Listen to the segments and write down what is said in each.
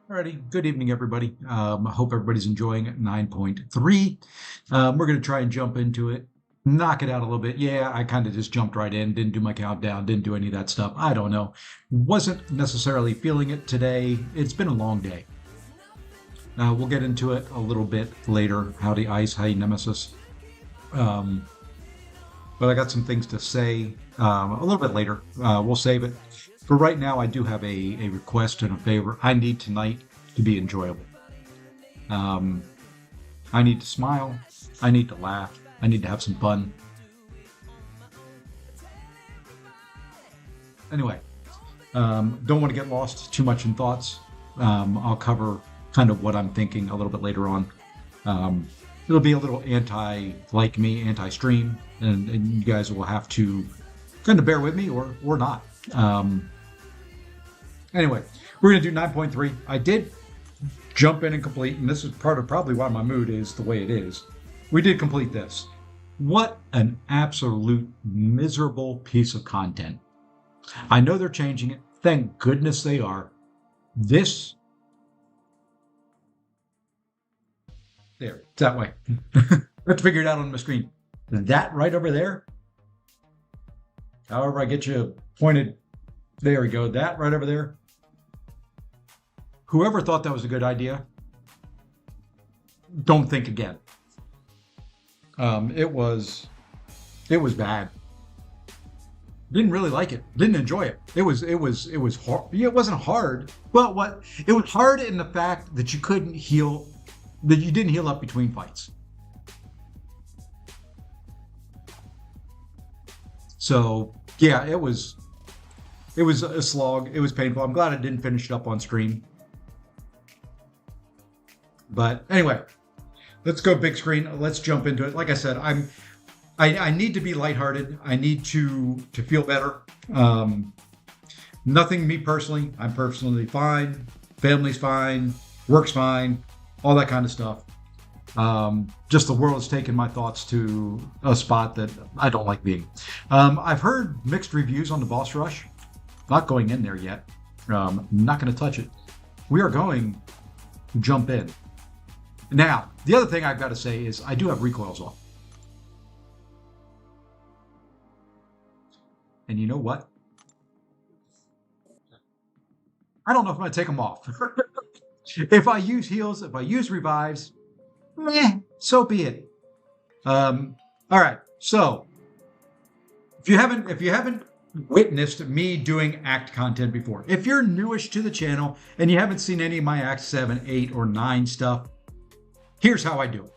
Alrighty, good evening, everybody. I hope everybody's enjoying 9.3. We're going to try and jump into it, knock it out a little bit. Yeah, I kind of just jumped right in, didn't do my countdown, didn't do any of that stuff. I don't know. Wasn't necessarily feeling it today. It's been a long day. We'll get into it a little bit later. Howdy, Ice. Howdy, Nemesis. Um, but I got some things to say a little bit later. We'll save it. For right now, I do have a request and a favor. I need tonight to be enjoyable. I need to smile. I need to laugh. I need to have some fun. Anyway, don't want to get lost too much in thoughts. I'll cover kind of what I'm thinking a little bit later on. It'll be a little like me, anti-stream, and you guys will have to kind of bear with me or not. Anyway, we're going to do 9.3. I did jump in and complete, and this is part of probably why my mood is the way it is. We did complete this. What an absolute miserable piece of content. I know they're changing it. Thank goodness they are. This. There, it's that way. Let's figure it out on the screen. That right over there. However, I get you pointed. There we go. That right over there. Whoever thought that was a good idea, don't think again. It was bad. Didn't really like it. Didn't enjoy it. It was hard. Yeah, it wasn't hard. Well, it was hard in the fact that you couldn't heal, that you didn't heal up between fights. So yeah, it was a slog. It was painful. I'm glad I didn't finish it up on stream. But anyway, let's go big screen. Let's jump into it. Like I said, I need to be lighthearted. I need to feel better. Nothing me personally. I'm personally fine. Family's fine. Work's fine. All that kind of stuff. Just the world has taken my thoughts to a spot that I don't like being. I've heard mixed reviews on the boss rush. Not going in there yet. Not going to touch it. We are going to jump in. Now, the other thing I've got to say is I do have recoils on. And you know what? I don't know if I'm going to take them off. If I use heals, if I use revives, so be it. All right. So, if you haven't witnessed me doing Act content before, if you're newish to the channel and you haven't seen any of my Act 7, 8, or 9 stuff, here's how I do it.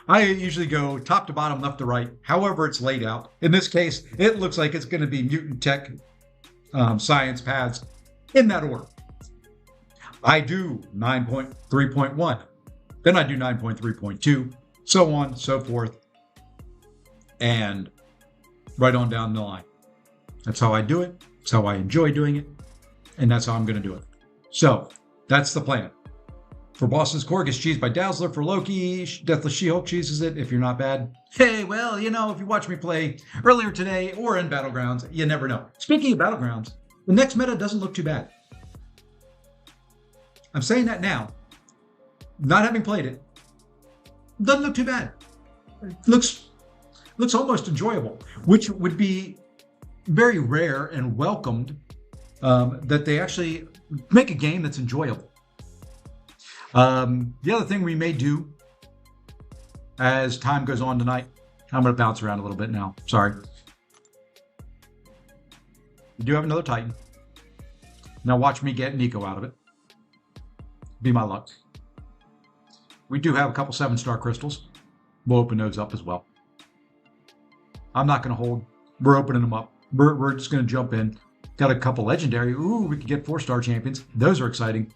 I usually go top to bottom, left to right, however it's laid out. In this case, it looks like it's going to be mutant tech science paths in that order. I do 9.3.1, then I do 9.3.2, so on, so forth, and right on down the line. That's how I do it. That's how I enjoy doing it. And that's how I'm going to do it. So that's the plan. For Boston's Corgus cheese by Dazzler. For Loki, Deathless She-Hulk cheeses it if you're not bad. Hey, well, if you watch me play earlier today or in Battlegrounds, you never know. Speaking of Battlegrounds, the next meta doesn't look too bad. I'm saying that now. Not having played it, doesn't look too bad. It looks almost enjoyable, which would be very rare and welcomed, that they actually make a game that's enjoyable. The other thing we may do as time goes on tonight, I'm going to bounce around a little bit now. Sorry. We do have another Titan. Now watch me get Nico out of it. Be my luck. We do have a couple 7-star crystals. We'll open those up as well. I'm not going to hold. We're opening them up. We're just going to jump in. Got a couple legendary. Ooh, we could get 4-star champions. Those are exciting.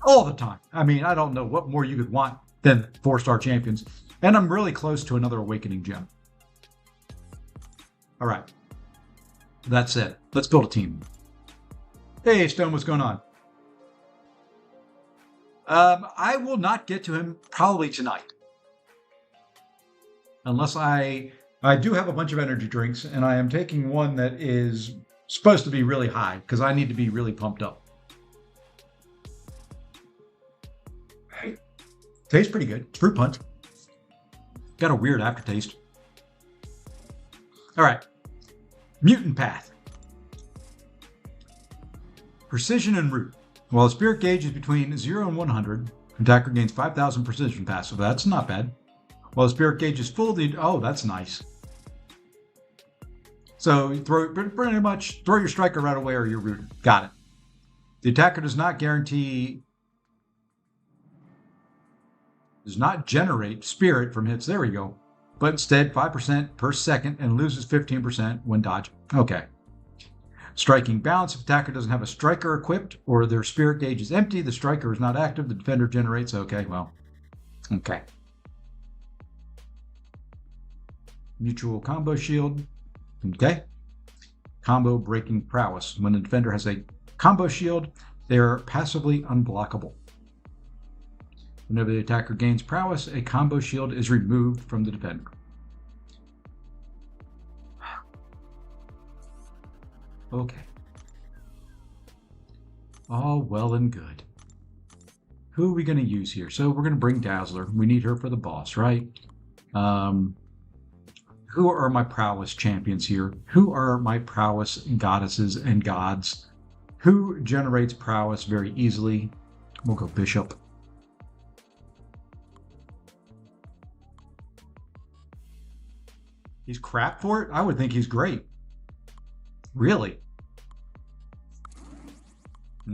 All the time. I mean, I don't know what more you could want than 4-star champions. And I'm really close to another awakening gem. All right. That's it. Let's build a team. Hey, Stone, what's going on? I will not get to him probably tonight. Unless I do have a bunch of energy drinks, and I am taking one that is supposed to be really high because I need to be really pumped up. Tastes pretty good. It's fruit punch. Got a weird aftertaste. All right. Mutant Path. Precision and root. While the spirit gauge is between 0 and 100, attacker gains 5,000 precision pass, so that's not bad. While the spirit gauge is full, oh, that's nice. So you pretty much throw your striker right away or your root. Got it. The attacker does not generate spirit from hits. There we go. But instead 5% per second and loses 15% when dodging. Okay. Striking balance. If attacker doesn't have a striker equipped or their spirit gauge is empty, the striker is not active, the defender generates. Okay, well. Okay. Mutual combo shield. Okay. Combo breaking prowess. When the defender has a combo shield, they are passively unblockable. Whenever the attacker gains prowess, a combo shield is removed from the defender. Okay. All well and good. Who are we going to use here? So we're going to bring Dazzler. We need her for the boss, right? Who are my prowess champions here? Who are my prowess goddesses and gods? Who generates prowess very easily? We'll go Bishop. He's crap for it? I would think he's great. Really?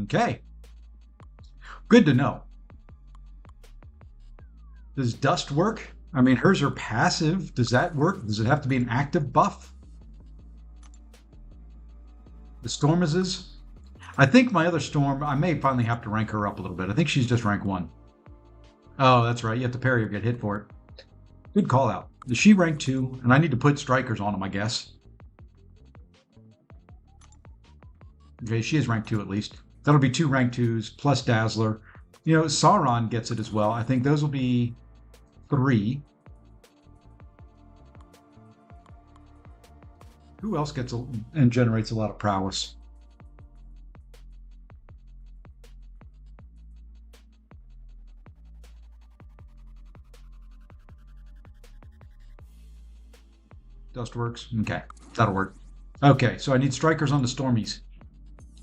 Okay. Good to know. Does Dust work? I mean, hers are passive. Does that work? Does it have to be an active buff? The Storm is? I think my other Storm, I may finally have to rank her up a little bit. I think she's just rank 1. Oh, that's right. You have to parry or get hit for it. Good call out. Is she rank 2? And I need to put strikers on them, I guess. Okay, she is rank 2 at least. That'll be 2 rank 2s plus Dazzler. You know, Sauron gets it as well. I think those will be 3. Who else gets and generates a lot of prowess? Dust works. Okay, that'll work. Okay, so I need strikers on the Stormies.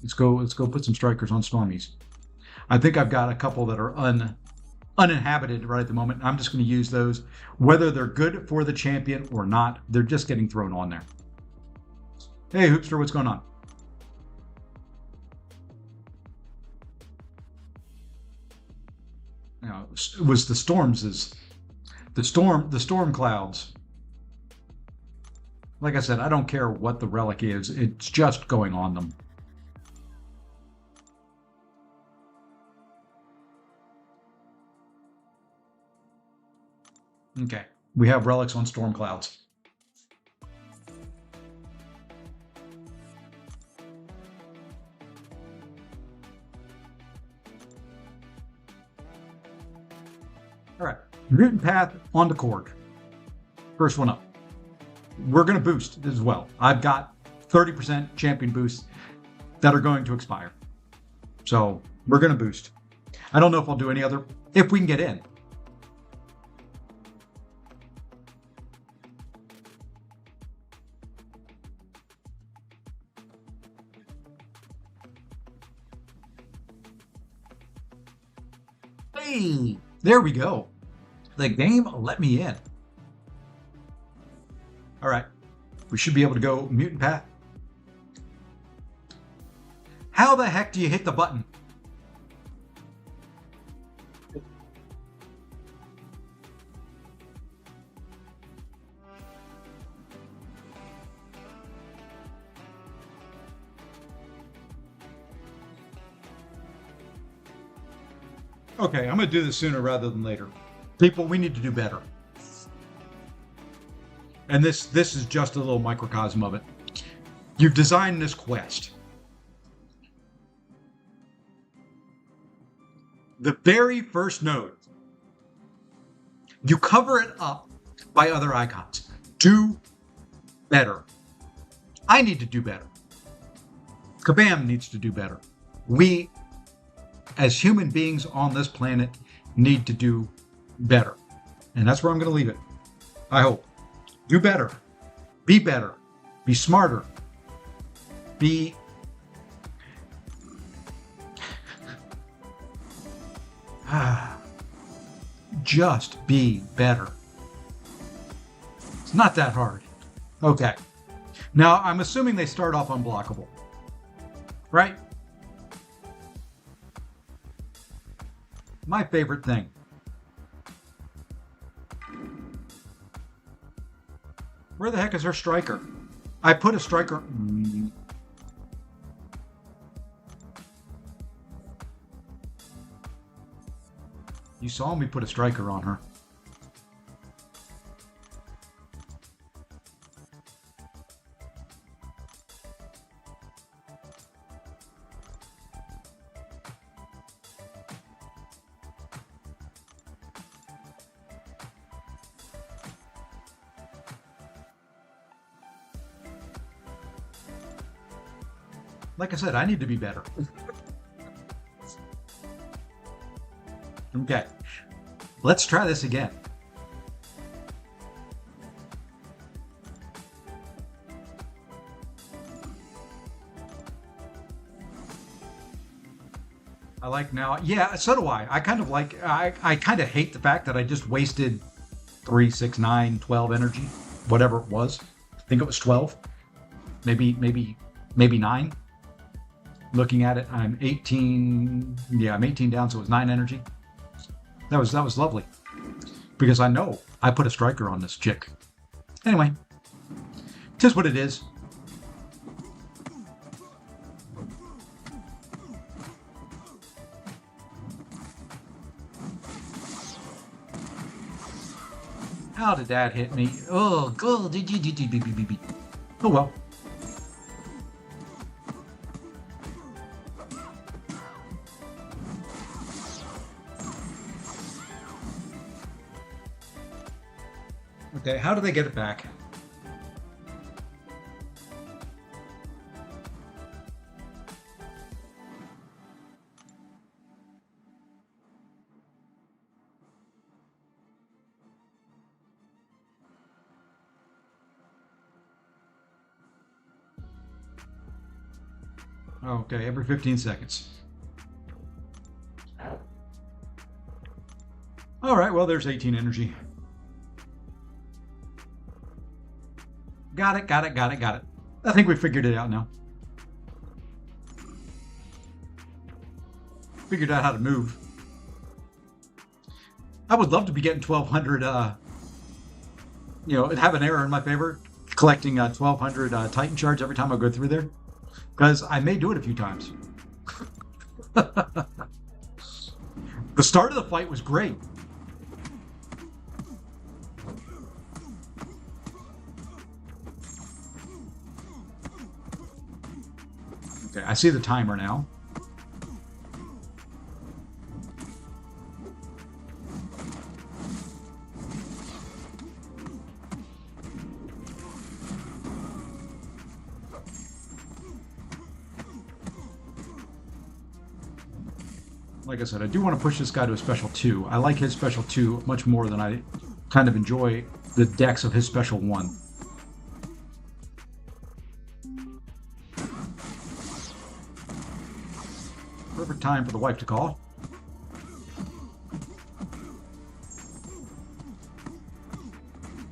Let's go put some strikers on Stormies. I think I've got a couple that are uninhabited right at the moment. I'm just going to use those. Whether they're good for the champion or not, they're just getting thrown on there. Hey, Hoopster, what's going on? Now, it was the storms the storm clouds. Like I said, I don't care what the relic is. It's just going on them. Okay, we have relics on storm clouds. All right, Mutant Path on the Korg. First one up. We're going to boost as well. I've got 30% champion boosts that are going to expire. So we're going to boost. I don't know if I'll do any other, if we can get in. Hey, there we go. The game let me in. All right, we should be able to go Mutant Path. How the heck do you hit the button? Okay, I'm going to do this sooner rather than later. People, we need to do better. And this is just a little microcosm of it. You've designed this quest. The very first node, you cover it up by other icons. Do better. I need to do better. Kabam needs to do better. We, as human beings on this planet, need to do better. And that's where I'm going to leave it. I hope. Do better. Be better. Be smarter. Be... just be better. It's not that hard. Okay. Now, I'm assuming they start off unblockable. Right? My favorite thing. Where the heck is her striker? I put a striker... You saw me put a striker on her. Like I said, I need to be better. Okay, let's try this again. I like now, yeah, so do I. I kind of like, I kind of hate the fact that I just wasted 3, 6, 9, 12 energy, whatever it was. I think it was 12, maybe 9. Looking at it, I'm 18, yeah, I'm 18 down, so it was 9 energy. That was lovely, because I know I put a striker on this chick. Anyway, just what it is. How did that hit me? Oh, good. Oh well. Okay, how do they get it back? Okay, every 15 seconds. All right, well, there's 18 energy. Got it. I think we figured it out now. Figured out how to move. I would love to be getting 1,200, have an error in my favor, collecting 1,200 Titan shards every time I go through there. Because I may do it a few times. The start of the fight was great. Okay, I see the timer now. Like I said, I do want to push this guy to a special 2. I like his special 2 much more than I kind of enjoy the decks of his special 1. Perfect time for the wife to call.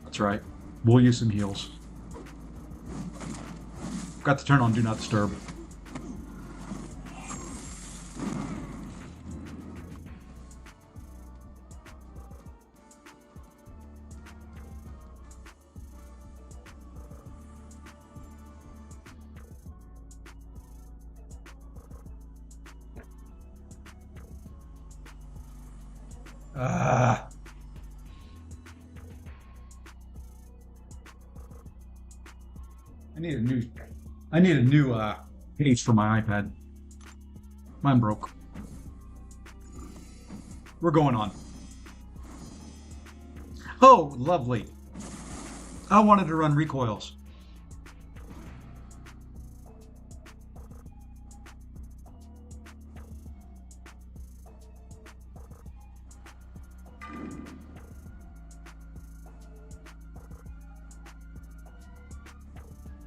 That's right. We'll use some heals. Got to turn on Do Not Disturb. I need a new case for my iPad. Mine broke. We're going on. Oh, lovely. I wanted to run recoils.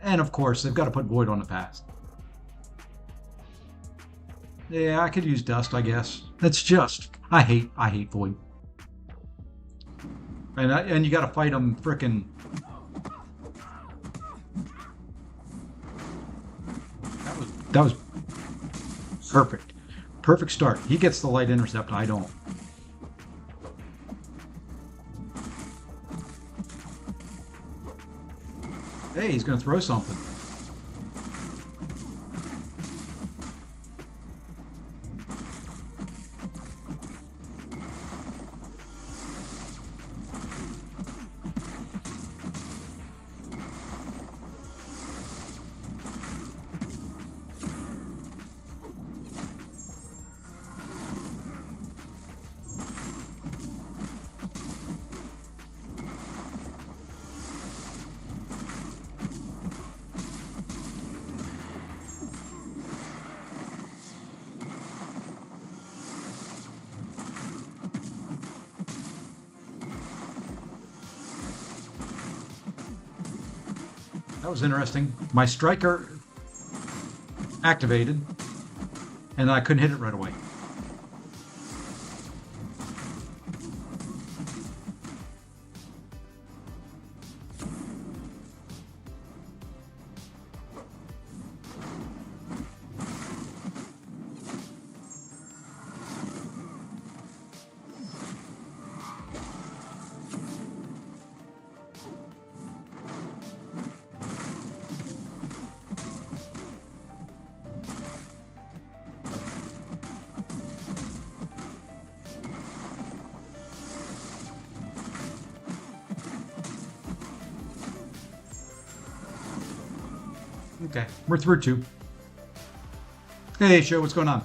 And of course, they've got to put Void on the pass. Yeah, I could use Dust, I guess. That's just, I hate Void. And you got to fight them frickin'. That was perfect. Perfect start. He gets the light intercept, I don't. Hey, he's going to throw something. That was interesting. My striker activated, and I couldn't hit it right away. Okay, we're through 2. Hey, show, what's going on?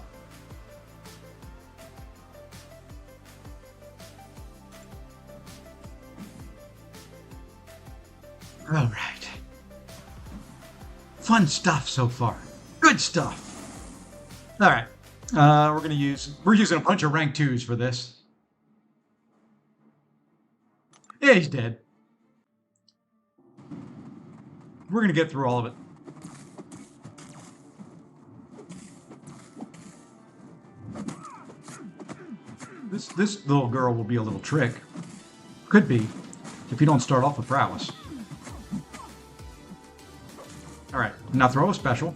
All right. Fun stuff so far. Good stuff. All right. We're using a bunch of rank 2s for this. Yeah, he's dead. We're going to get through all of it. This little girl will be a little trick. Could be, if you don't start off with prowess. All right, now throw a special.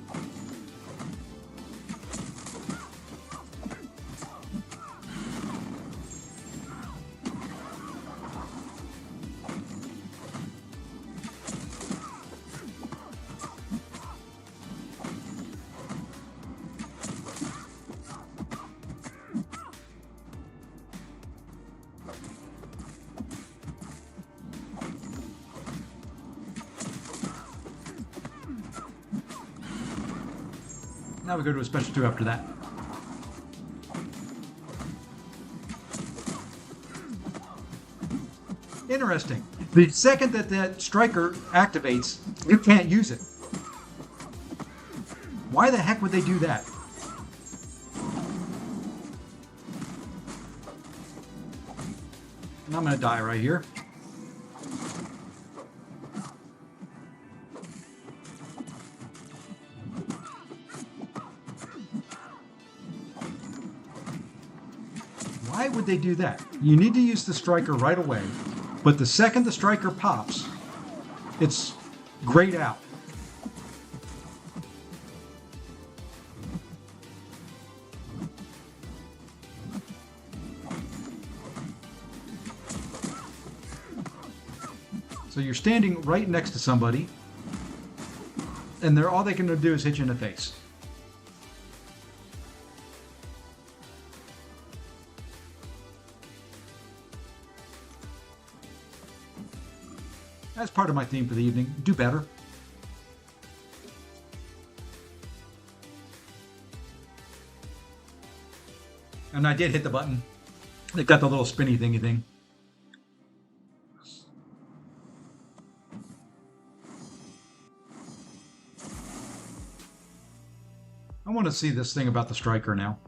Now we go to a special 2 after that. Interesting. The second that striker activates, you can't use it. Why the heck would they do that? And I'm going to die right here. Why would they do that? You need to use the striker right away, but the second the striker pops, it's grayed out. So you're standing right next to somebody, and all they can do is hit you in the face. That's part of my theme for the evening. Do better. And I did hit the button. It got the little spinny thingy thing. I want to see this thing about the striker now.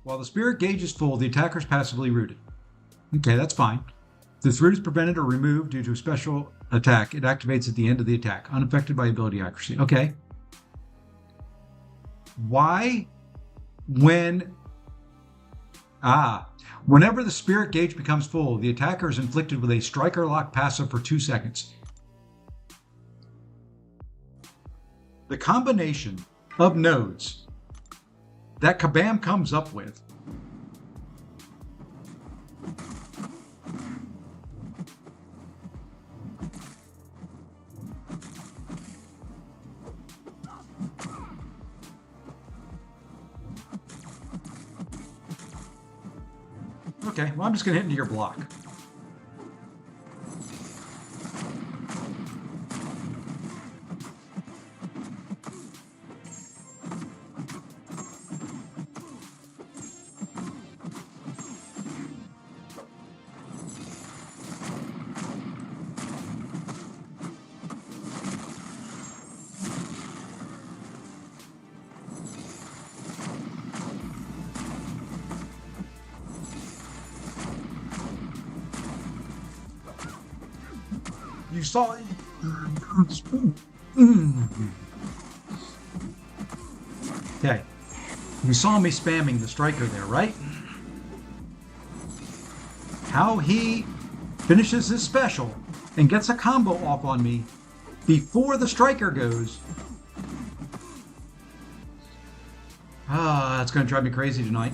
While the spirit gauge is full, the attacker is passively rooted. Okay, that's fine. This route is prevented or removed due to a special attack. It activates at the end of the attack, unaffected by ability accuracy. Okay. Why? Whenever the spirit gauge becomes full, the attacker is inflicted with a striker lock passive for 2 seconds. The combination of nodes that Kabam comes up with Okay, well, I'm just going to hit into your block. You saw it. Okay. You saw me spamming the striker there, right? How he finishes his special and gets a combo off on me before the striker goes. That's going to drive me crazy tonight.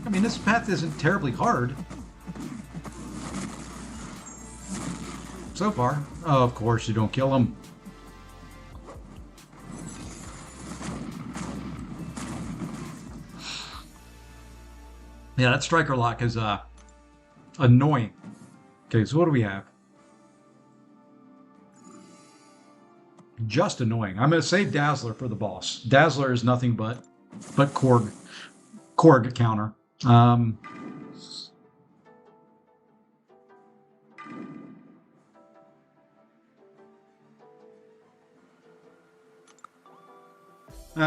I mean, this path isn't terribly hard. So far. Oh, of course, you don't kill him. Yeah, that striker lock is annoying. Okay, so what do we have? Just annoying. I'm going to save Dazzler for the boss. Dazzler is nothing but Korg counter.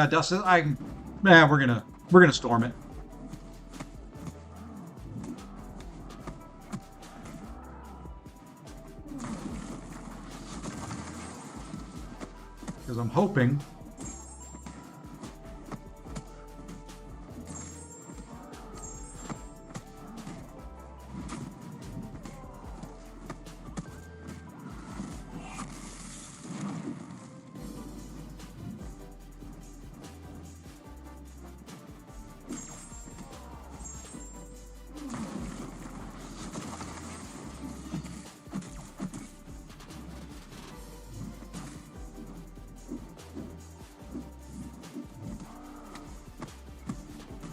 Dustin, we're gonna storm it. Because I'm hoping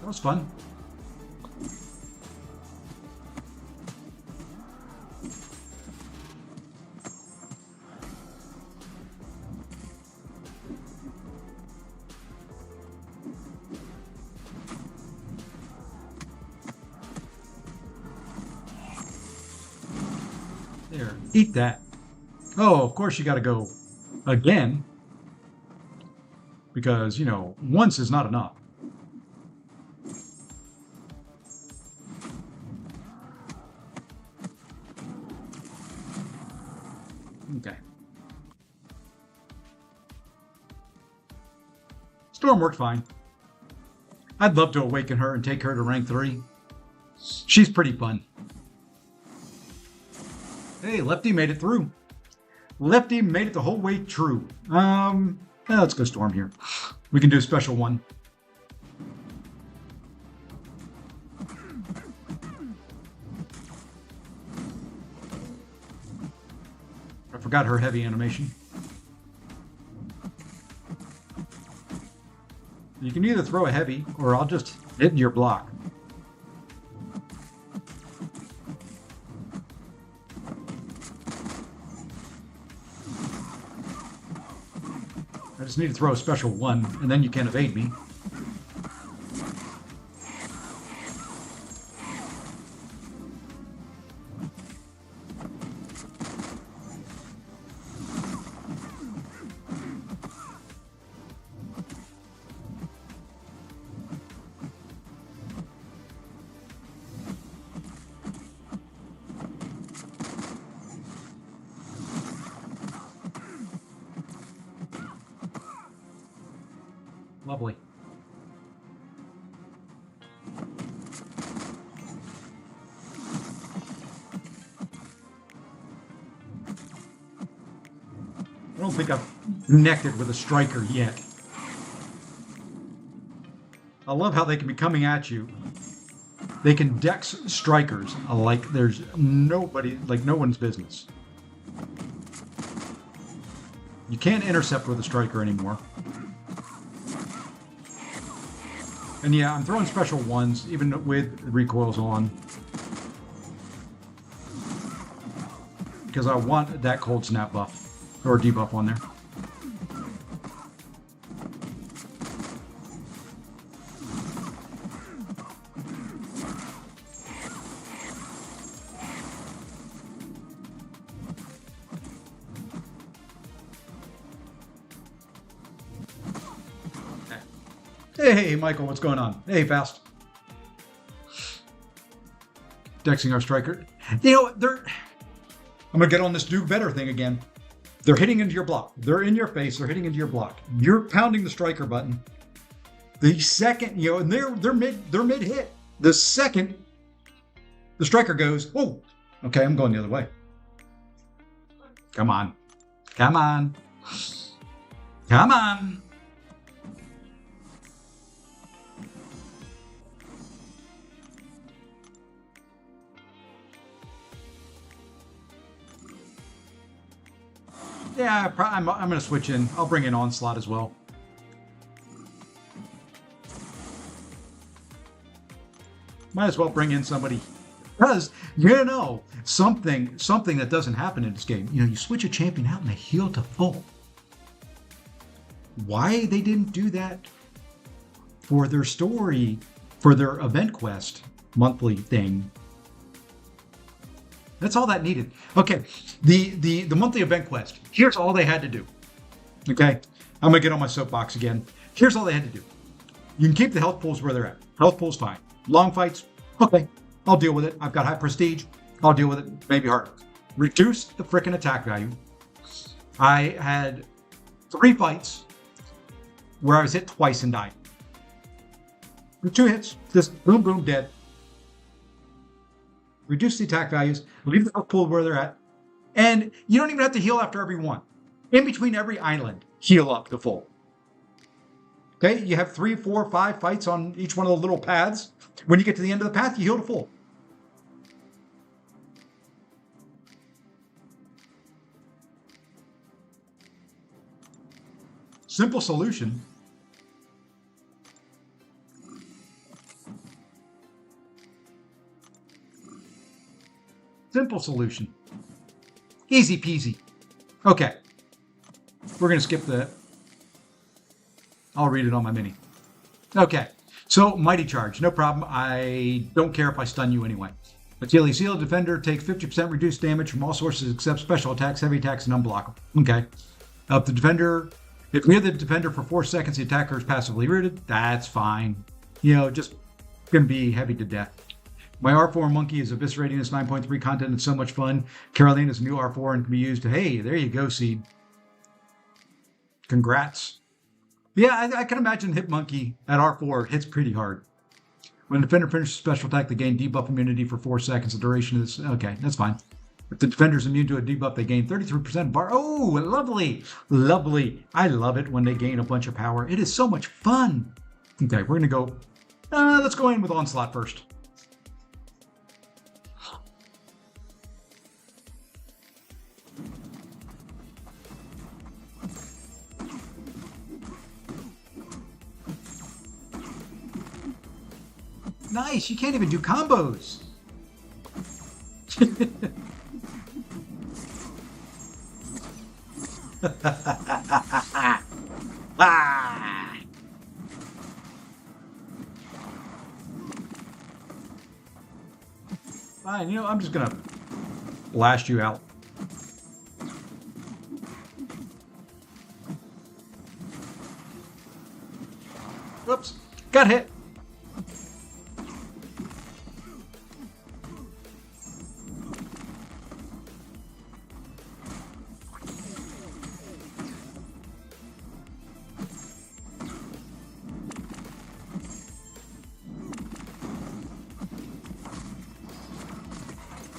that was fun. There, eat that. Oh, of course you got to go again. Because, you know, once is not enough. Okay. Storm worked fine. I'd love to awaken her and take her to rank 3. She's pretty fun. Hey, Lefty made it through. Lefty made it the whole way through. Let's go Storm here. We can do a special one. I forgot her heavy animation. You can either throw a heavy, or I'll just hit your block. I just need to throw a special one, and then you can evade me. lovely. I don't think I've connected with a striker yet. I love how they can be coming at you. They can dex strikers like there's nobody, like no one's business. You can't intercept with a striker anymore. And yeah, I'm throwing special ones, even with recoils on. Because I want that cold snap buff, or debuff on there. Hey, Michael, what's going on? Hey, Fast. Dexing our striker. You know, I'm going to get on this do better thing again. They're hitting into your block. They're in your face. They're hitting into your block. You're pounding the striker button. The second, you know, and they're mid hit. The second the striker goes, oh, okay, I'm going the other way. Come on. Come on. Come on. Yeah, I'm going to switch in. I'll bring in Onslaught as well. Might as well bring in somebody. Because, you know, something that doesn't happen in this game. You know, you switch a champion out and they heal to full. Why they didn't do that for their story, for their event quest monthly thing. That's all that needed. Okay, the monthly event quest. Here's all they had to do. Okay, I'm gonna get on my soapbox again. Here's all they had to do. You can keep the health pools where they're at. Health pools, fine. Long fights, okay, I'll deal with it. I've got high prestige. I'll deal with it. Maybe hard. Reduce the frickin' attack value. I had 3 fights where I was hit twice and died. 2 hits, just boom, boom, dead. Reduce the attack values, leave the health pool where they're at, and you don't even have to heal after every one. In between every island, heal up to full. Okay, you have 3, 4, 5 fights on each one of the little paths. When you get to the end of the path, you heal to full. Simple solution. Simple solution. Easy peasy. Okay. We're going to skip the... I'll read it on my mini. Okay. So, Mighty Charge. No problem. I don't care if I stun you anyway. Achilles Seal, Defender takes 50% reduced damage from all sources except special attacks, heavy attacks, and unblockable. Okay. Up the Defender. If near the Defender for 4 seconds, the attacker is passively rooted. That's fine. You know, just going to be heavy to death. My R4 monkey is eviscerating this 9.3 content. It's so much fun. Carolina's new R4 and can be used to, hey, there you go, Seed. Congrats. Yeah, I can imagine Hit Monkey at R4 hits pretty hard. When the defender finishes special attack, they gain debuff immunity for 4 seconds. The duration of this, okay, that's fine. If the defender's immune to a debuff, they gain 33% bar. Oh, lovely, lovely. I love it when they gain a bunch of power. It is so much fun. Okay, we're going to go, let's go in with Onslaught first. Nice, you can't even do combos. Ah. Fine, you know, I'm just gonna blast you out. Whoops, got hit.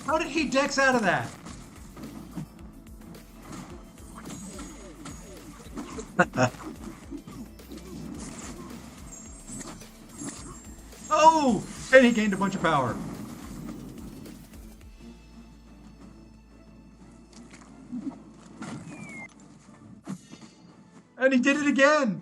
How did he dex out of that? Oh! And he gained a bunch of power. And he did it again!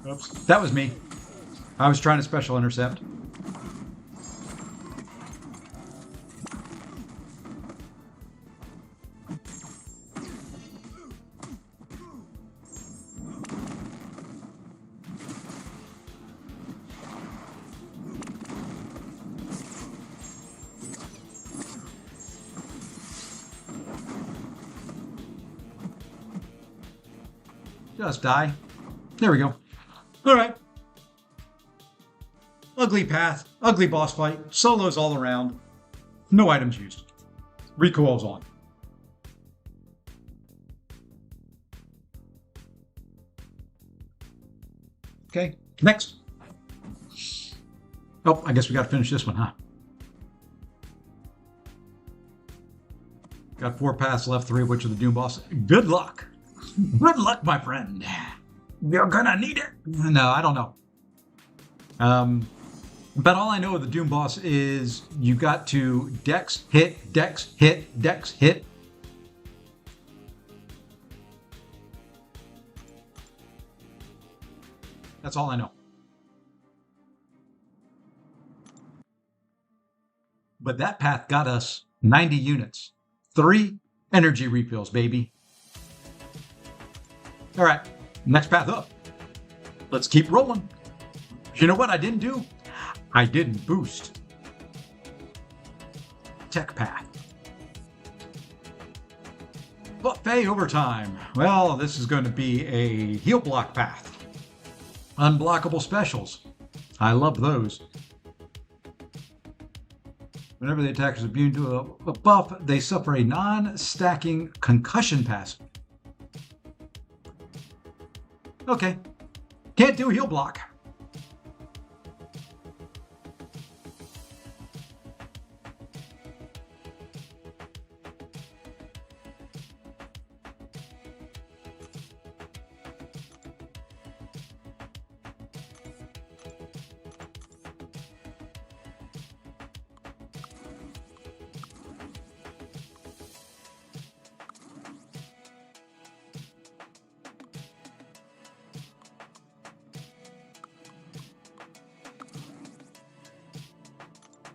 Oops. That was me. I was trying to special intercept. Just die. There we go. All right. Ugly path, ugly boss fight, solos all around. No items used. Recoils on. Okay, next. Oh, I guess we got to finish this one, huh? Got 4 paths left, 3 of which are the Doom boss. Good luck. Good luck, my friend. You're gonna need it. No, I don't know. But all I know of the Doom boss is you got to dex, hit, dex, hit, dex, hit. That's all I know. But that path got us 90 units. 3 energy refills, baby. All right, next path up. Let's keep rolling. You know what I didn't do? I didn't boost. Tech path. Buffet overtime. Well, this is going to be a heal block path. Unblockable specials. I love those. Whenever the attacker is immune to a buff, they suffer a non-stacking concussion passive. Okay. Can't do heal block.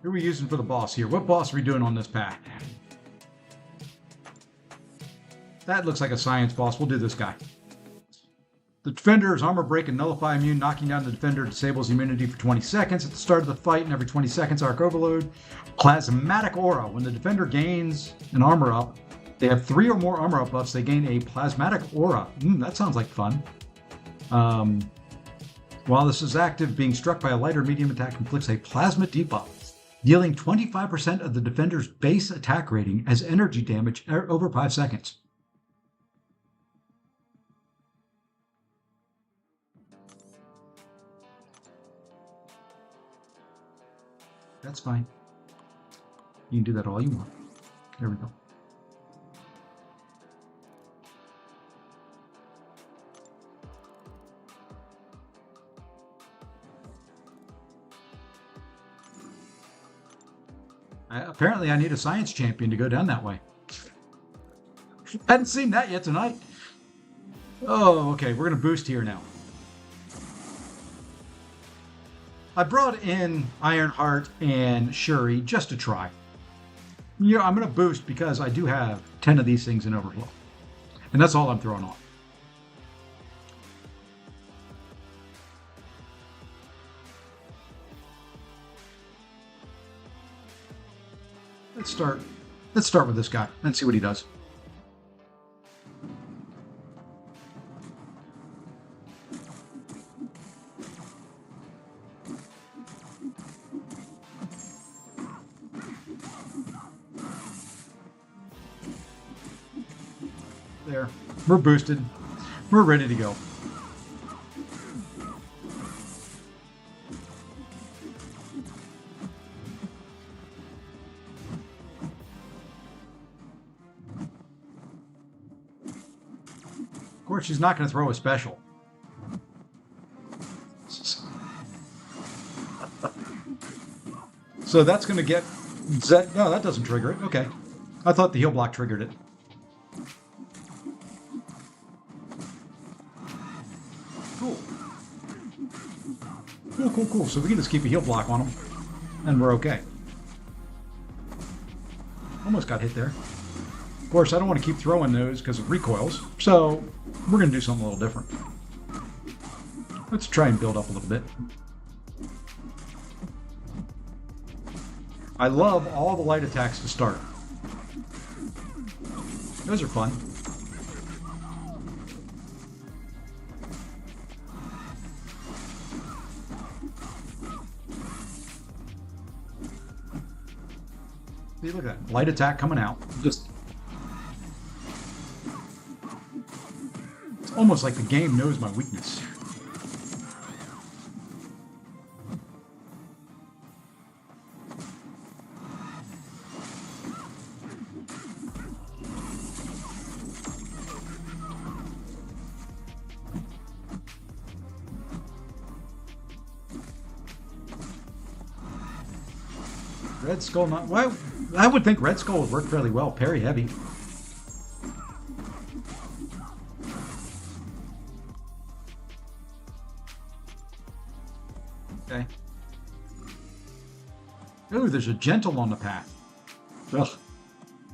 Who are we using for the boss here? What boss are we doing on this path? That looks like a science boss. We'll do this guy. The defender's armor break and nullify immune. Knocking down the defender disables immunity for 20 seconds at the start of the fight, and every 20 seconds arc overload. Plasmatic aura. When the defender gains an armor up, they have 3 or more armor up buffs. They gain a plasmatic aura. That sounds like fun. While this is active, being struck by a light or medium attack inflicts a plasma debuff, dealing 25% of the defender's base attack rating as energy damage over 5 seconds. That's fine. You can do that all you want. There we go. Apparently, I need a science champion to go down that way. Hadn't seen that yet tonight. Oh, okay. We're going to boost here now. I brought in Ironheart and Shuri just to try. Yeah, I'm going to boost because I do have 10 of these things in overflow. And that's all I'm throwing on. Let's start with this guy and see what he does. There. We're boosted. We're ready to go. Of course, she's not going to throw a special. So that's going to get Zed. No, that doesn't trigger it. Okay. I thought the heal block triggered it. Cool. Cool. So we can just keep a heal block on them, and we're okay. Almost got hit there. Of course, I don't want to keep throwing those because of recoils, so we're going to do something a little different. Let's try and build up a little bit. I love all the light attacks to start. Those are fun. See, look at that. Light attack coming out. Just... It's almost like the game knows my weakness. Red Skull not... Why? I would think Red Skull would work fairly well. Parry heavy. Okay. Ooh, there's a gentle on the path. Ugh.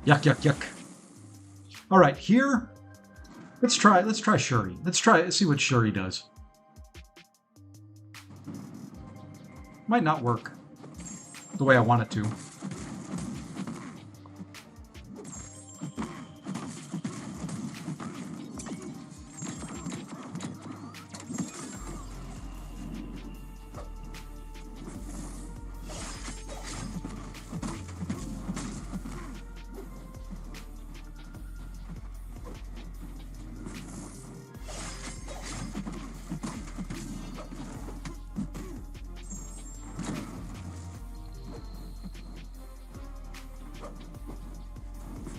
Yuck. All right, here. Let's try Shuri. Let's see what Shuri does. Might not work the way I want it to.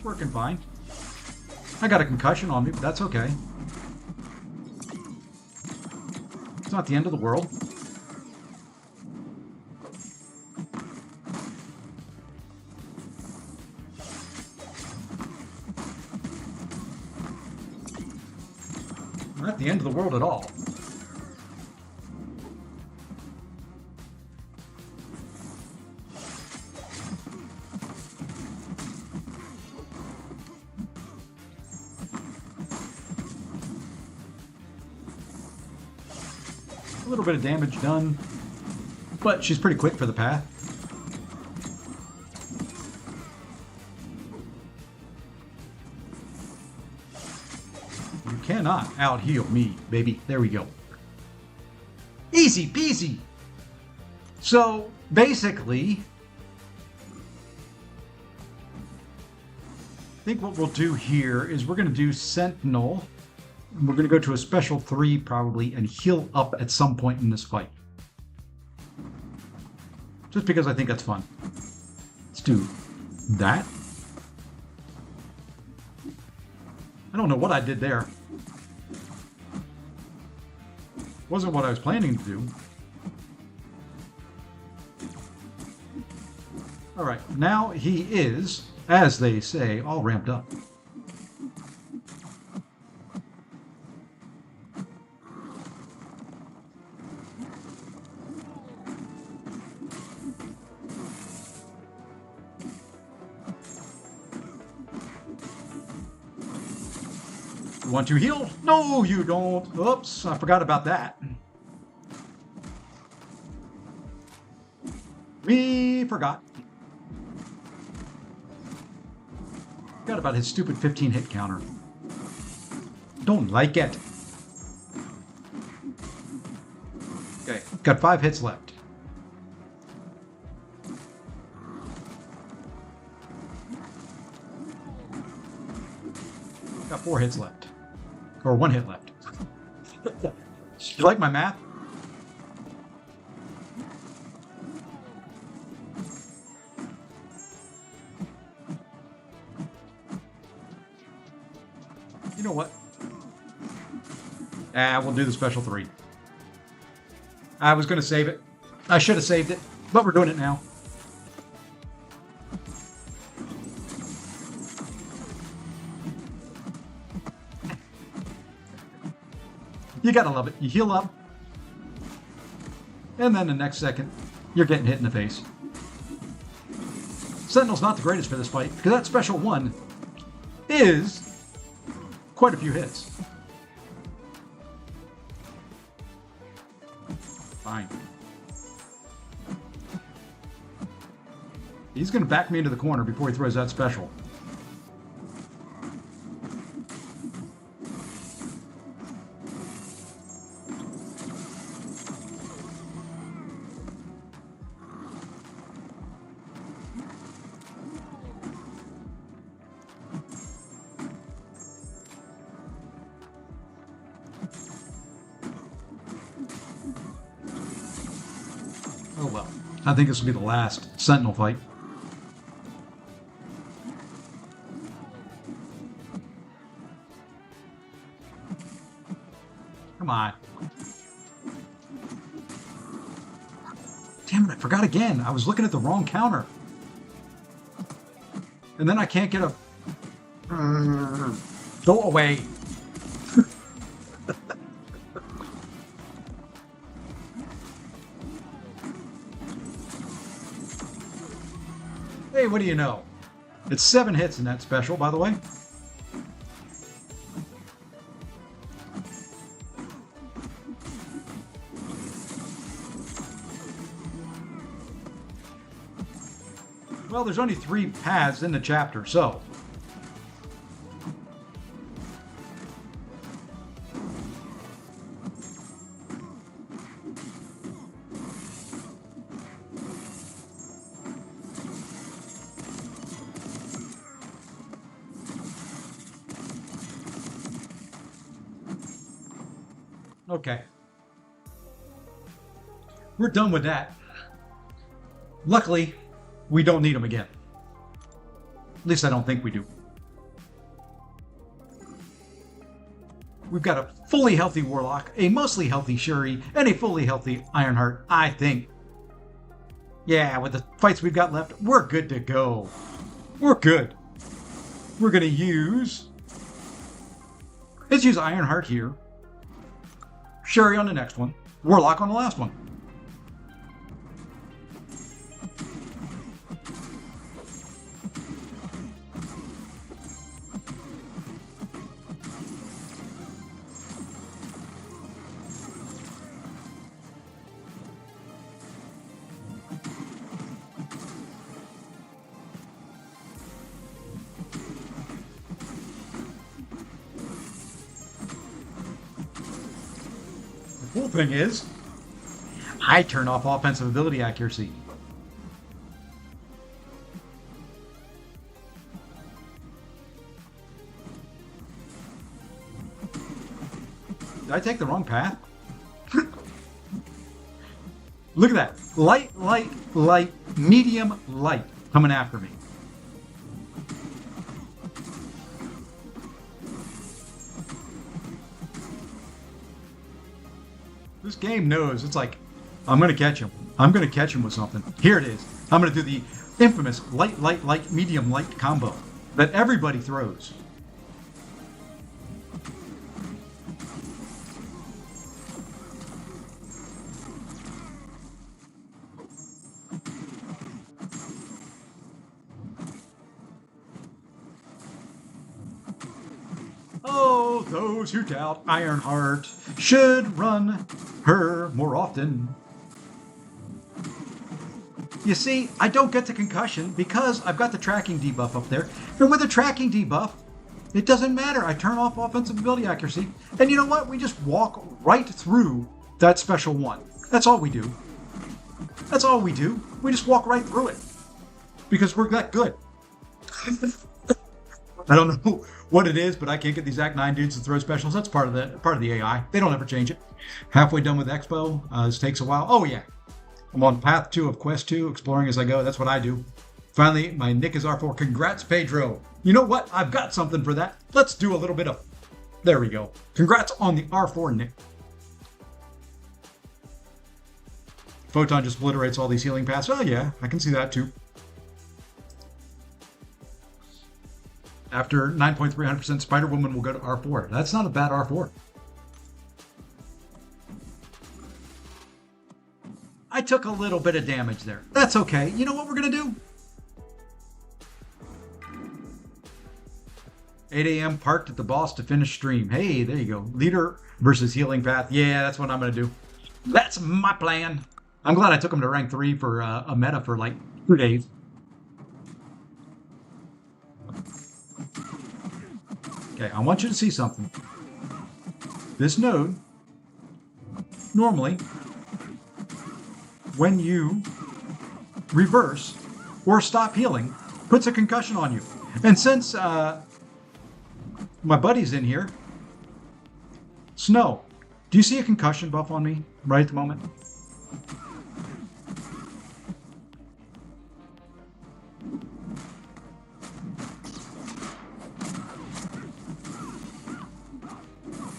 Working fine. I got a concussion on me, but that's okay. It's not the end of the world. Not the end of the world at all. A little bit of damage done, but she's pretty quick for the path. You cannot out-heal me, baby. There we go. Easy peasy. So, basically, I think what we'll do here is we're going to do Sentinel. We're going to go to a special 3 probably and heal up at some point in this fight. Just because I think that's fun. Let's do that. I don't know what I did there. Wasn't what I was planning to do. Alright, now he is, as they say, all ramped up. Want to heal? No, you don't. Oops, I forgot about that. We forgot. Forgot about his stupid 15 hit counter. Don't like it. Okay, got 5 hits left. Got 4 hits left. Or 1 hit left. You like my math? You know what? We'll do the special 3. I was going to save it. I should have saved it, but we're doing it now. You gotta love it. You heal up, and then the next second, you're getting hit in the face. Sentinel's not the greatest for this fight, because that special 1 is quite a few hits. Fine. He's going to back me into the corner before he throws that special. Oh well. I think this will be the last Sentinel fight. Come on. Damn it, I forgot again. I was looking at the wrong counter. And then I can't get a... Go away. Hey, what do you know? It's 7 hits in that special, by the way. Well, there's only 3 paths in the chapter, so... Okay. We're done with that. Luckily, we don't need them again. At least I don't think we do. We've got a fully healthy Warlock, a mostly healthy Shuri, and a fully healthy Ironheart, I think. Yeah, with the fights we've got left, we're good to go. We're good. We're going to use... Let's use Ironheart here. Shuri on the next one. Warlock on the last one. The cool thing is, I turn off offensive ability accuracy. Did I take the wrong path? Look at that. Light, light, light, medium, light coming after me. This game knows, it's like, I'm going to catch him. I'm going to catch him with something. Here it is. I'm going to do the infamous light, light, light, medium, light combo that everybody throws. Oh, those who doubt Ironheart should run her more often. You see, I don't get the concussion because I've got the tracking debuff up there. And with the tracking debuff, it doesn't matter. I turn off offensive ability accuracy. And you know what? We just walk right through that special 1. That's all we do. That's all we do. We just walk right through it. Because we're that good. I don't know what it is, but I can't get these Act 9 dudes to throw specials. That's part of the AI. They don't ever change it. Halfway done with Expo. This takes a while. Oh yeah. I'm on path 2 of Quest 2, exploring as I go. That's what I do. Finally, my nick is R4. Congrats, Pedro. You know what? I've got something for that. Let's do a little bit of... There we go. Congrats on the R4 nick. Photon just obliterates all these healing paths. Oh yeah, I can see that too. After 9.300%, Spider-Woman will go to R4. That's not a bad R4. I took a little bit of damage there. That's okay. You know what we're going to do? 8 a.m. parked at the boss to finish stream. Hey, there you go. Leader versus healing path. Yeah, that's what I'm going to do. That's my plan. I'm glad I took him to rank 3 for a meta for like 2 days. Okay, I want you to see something. This node, normally, when you reverse or stop healing, puts a concussion on you. And since my buddy's in here, Snow, do you see a concussion buff on me right at the moment?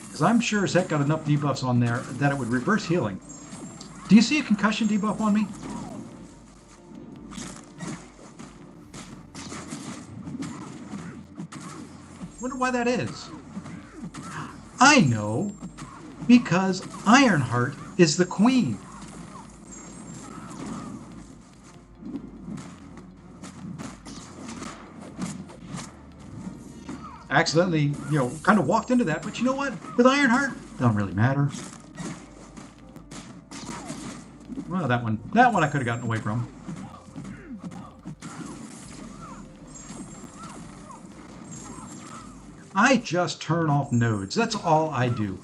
Because I'm sure as heck got enough debuffs on there that it would reverse healing. Do you see a concussion debuff on me? Wonder why that is. I know, because Ironheart is the queen. Accidentally, kind of walked into that, but you know what? With Ironheart, don't really matter. Well, that one I could have gotten away from. I just turn off nodes. That's all I do.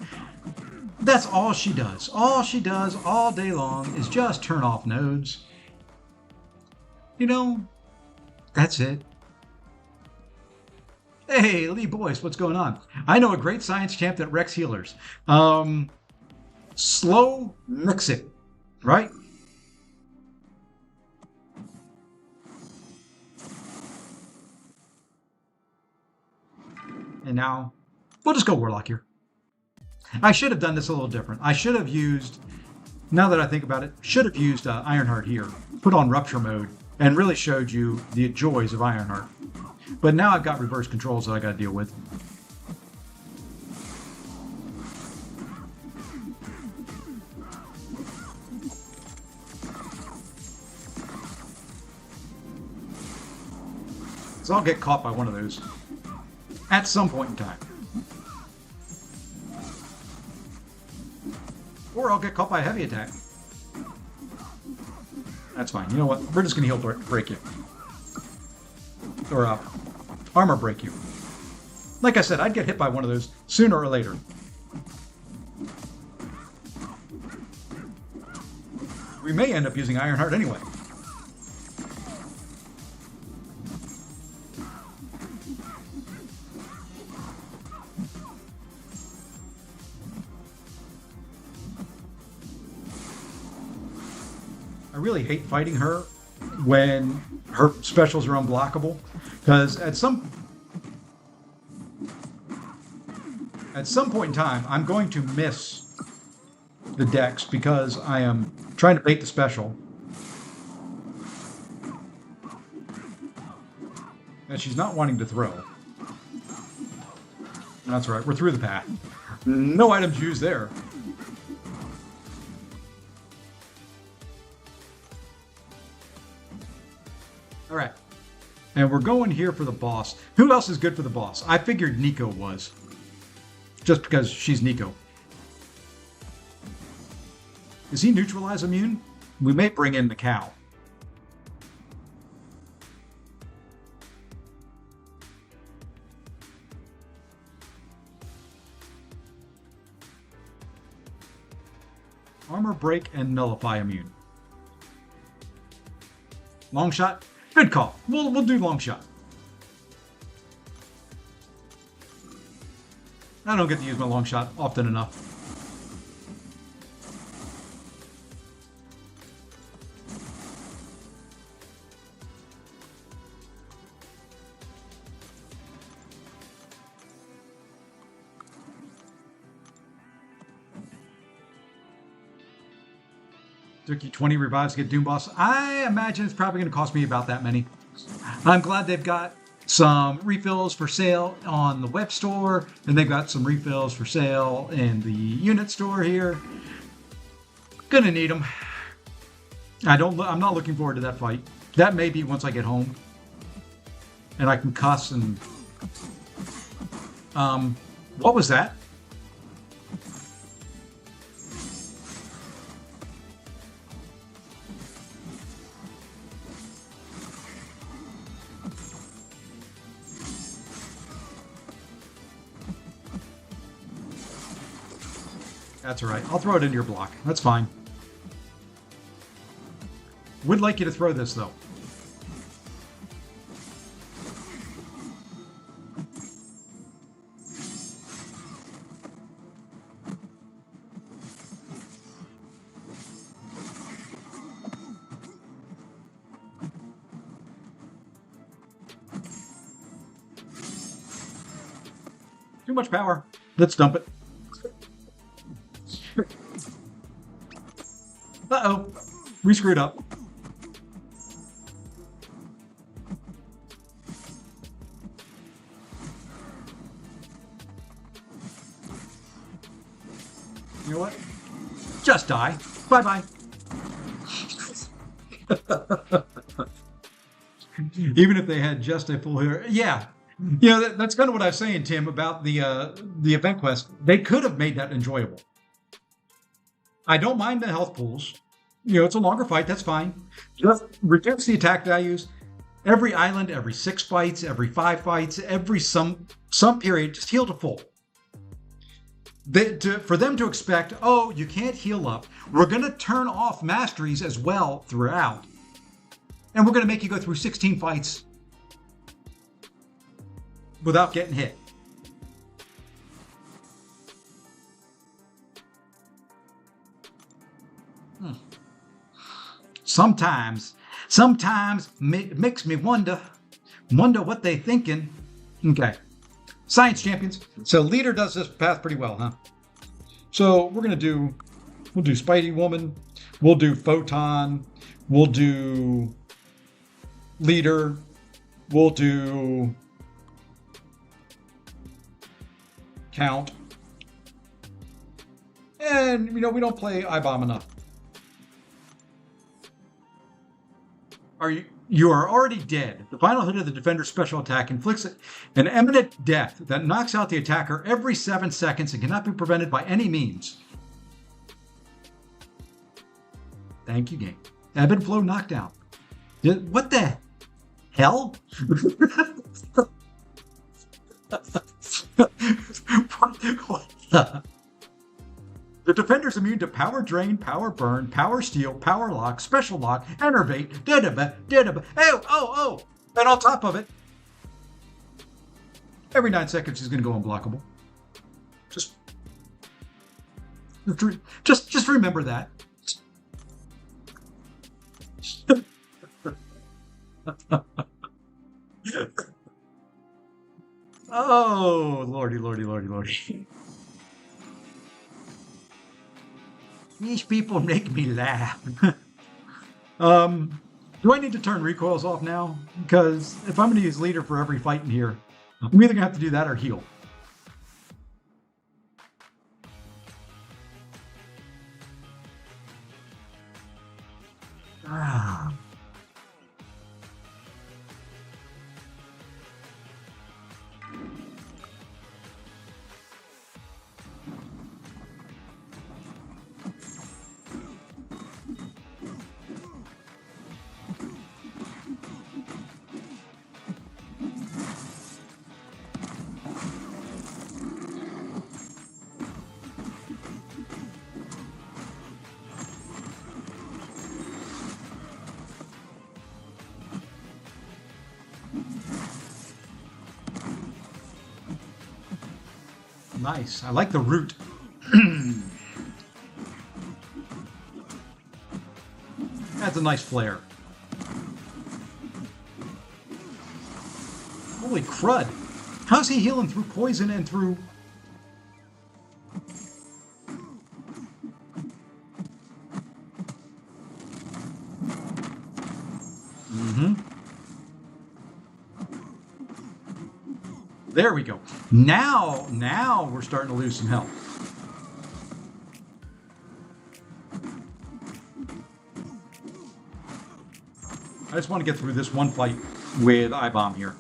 That's all she does. All she does all day long is just turn off nodes. That's it. Hey, Lee Boyce, what's going on? I know a great science champ that wrecks healers. Slow mix it, right? And now, we'll just go Warlock here. I should have done this a little different. I should have used, now that I think about it, should have used Ironheart here, put on Rupture mode, and really showed you the joys of Ironheart. But now I've got reverse controls that I got to deal with. So I'll get caught by one of those at some point in time. Or I'll get caught by a heavy attack. That's fine. You know what? We're just going to heal break you. Or armor break you. Like I said, I'd get hit by one of those sooner or later. We may end up using Ironheart anyway. I really hate fighting her when her specials are unblockable, because at some point in time I'm going to miss the dex because I am trying to bait the special, and she's not wanting to throw. That's right, we're through the path. No items used there. All right, and we're going here for the boss. Who else is good for the boss? I figured Nico was, just because she's Nico. Is he neutralize immune? We may bring in the cow. Armor break and nullify immune. Long shot. Good call. We'll do long shot. I don't get to use my long shot often enough. Took you 20 revives to get Doom Boss. I imagine it's probably going to cost me about that many. I'm glad they've got some refills for sale on the web store, and they've got some refills for sale in the unit store here. Gonna need them. I'm not looking forward to that fight. That may be once I get home and I can cuss and what was that? That's all right. I'll throw it into your block. That's fine. Would like you to throw this, though. Too much power. Let's dump it. Uh-oh. We screwed up. You know what? Just die. Bye-bye. Even if they had just a full hero. Yeah. You know, that's kind of what I was saying, Tim, about the event quest. They could have made that enjoyable. I don't mind the health pools. You know, it's a longer fight. That's fine. Just reduce the attack values. Every island, every 6 fights, every 5 fights, every some period, just heal to full. For them to expect, oh, you can't heal up. We're going to turn off masteries as well throughout. And we're going to make you go through 16 fights without getting hit. Sometimes makes me wonder what they thinking. Okay. Science champions. So leader does this path pretty well, huh? So we'll do Spidey Woman, we'll do Photon, we'll do leader, we'll do Count. And you know, we don't play I-Bomb enough. You are already dead. The final hit of the defender's special attack inflicts an imminent death that knocks out the attacker every 7 seconds and cannot be prevented by any means. Thank you, game. Ebb and flow knockdown. What the hell? What the? The defender's immune to power drain, power burn, power steal, power lock, special lock, enervate, oh, and on top of it, every 9 seconds he's going to go unblockable. Just remember that. Oh, lordy. These people make me laugh. Do I need to turn recoils off now? Because if I'm going to use leader for every fight in here, I'm either going to have to do that or heal. Ah. Nice. I like the root. That's a nice flare. Holy crud. How's he healing through poison and through... There we go. Now we're starting to lose some health. I just want to get through this one fight with I-Bomb here.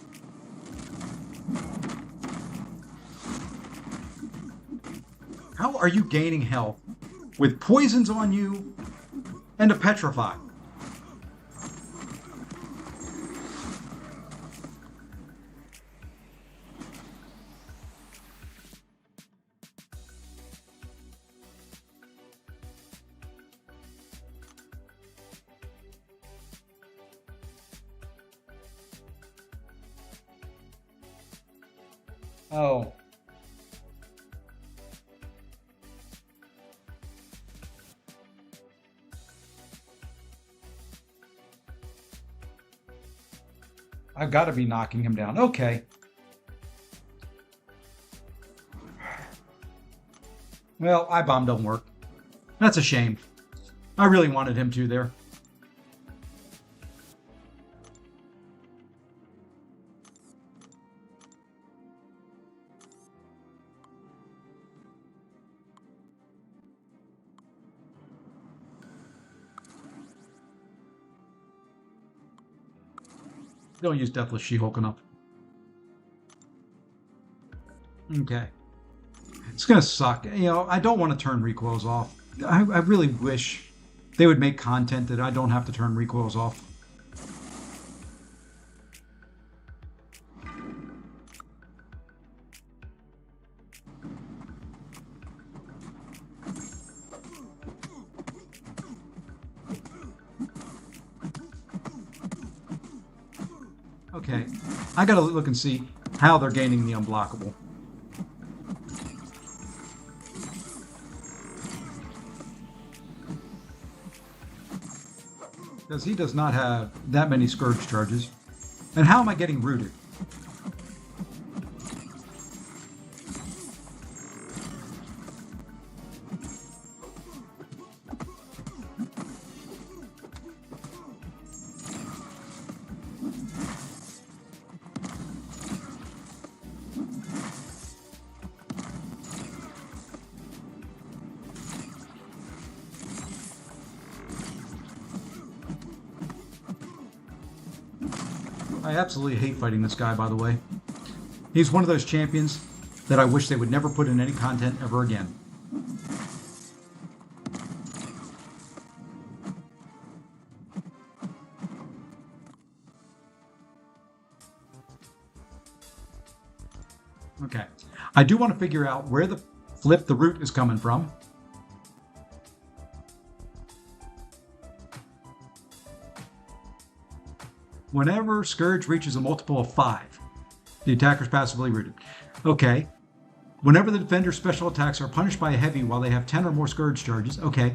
How are you gaining health with poisons on you and a petrify? Oh. I've got to be knocking him down. Okay. Well, I-Bomb don't work. That's a shame. I really wanted him to there. Don't use Deathless She-Hulk enough. Okay. It's going to suck. You know, I don't want to turn recoils off. I really wish they would make content that I don't have to turn recoils off. Okay, I gotta look and see how they're gaining the unblockable. Because he does not have that many Scourge charges. And how am I getting rooted? I absolutely hate fighting this guy, by the way. He's one of those champions that I wish they would never put in any content ever again. Okay. I do want to figure out where the flip the root is coming from. Whenever Scourge reaches a multiple of 5, the attacker is passively rooted. Okay. Whenever the defender's special attacks are punished by a heavy while they have 10 or more Scourge charges. Okay.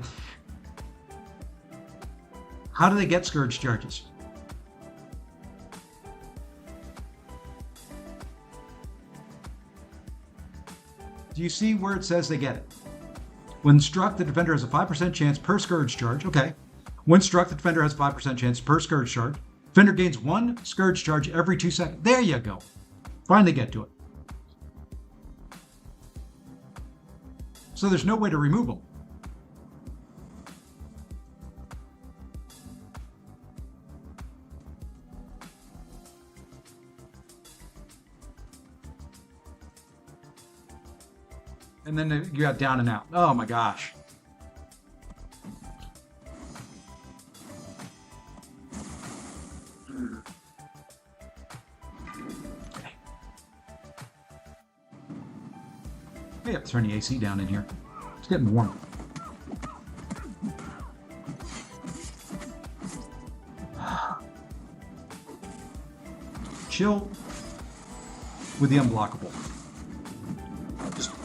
How do they get Scourge charges? Do you see where it says they get it? When struck, the defender has a 5% chance per Scourge charge. Okay. When struck, the defender has a 5% chance per Scourge charge. Defender gains 1 Scourge charge every 2 seconds. There you go. Finally get to it. So there's no way to remove them. And then you got down and out. Oh my gosh. I have to turn the AC down in here. It's getting warm. Chill with the unblockable.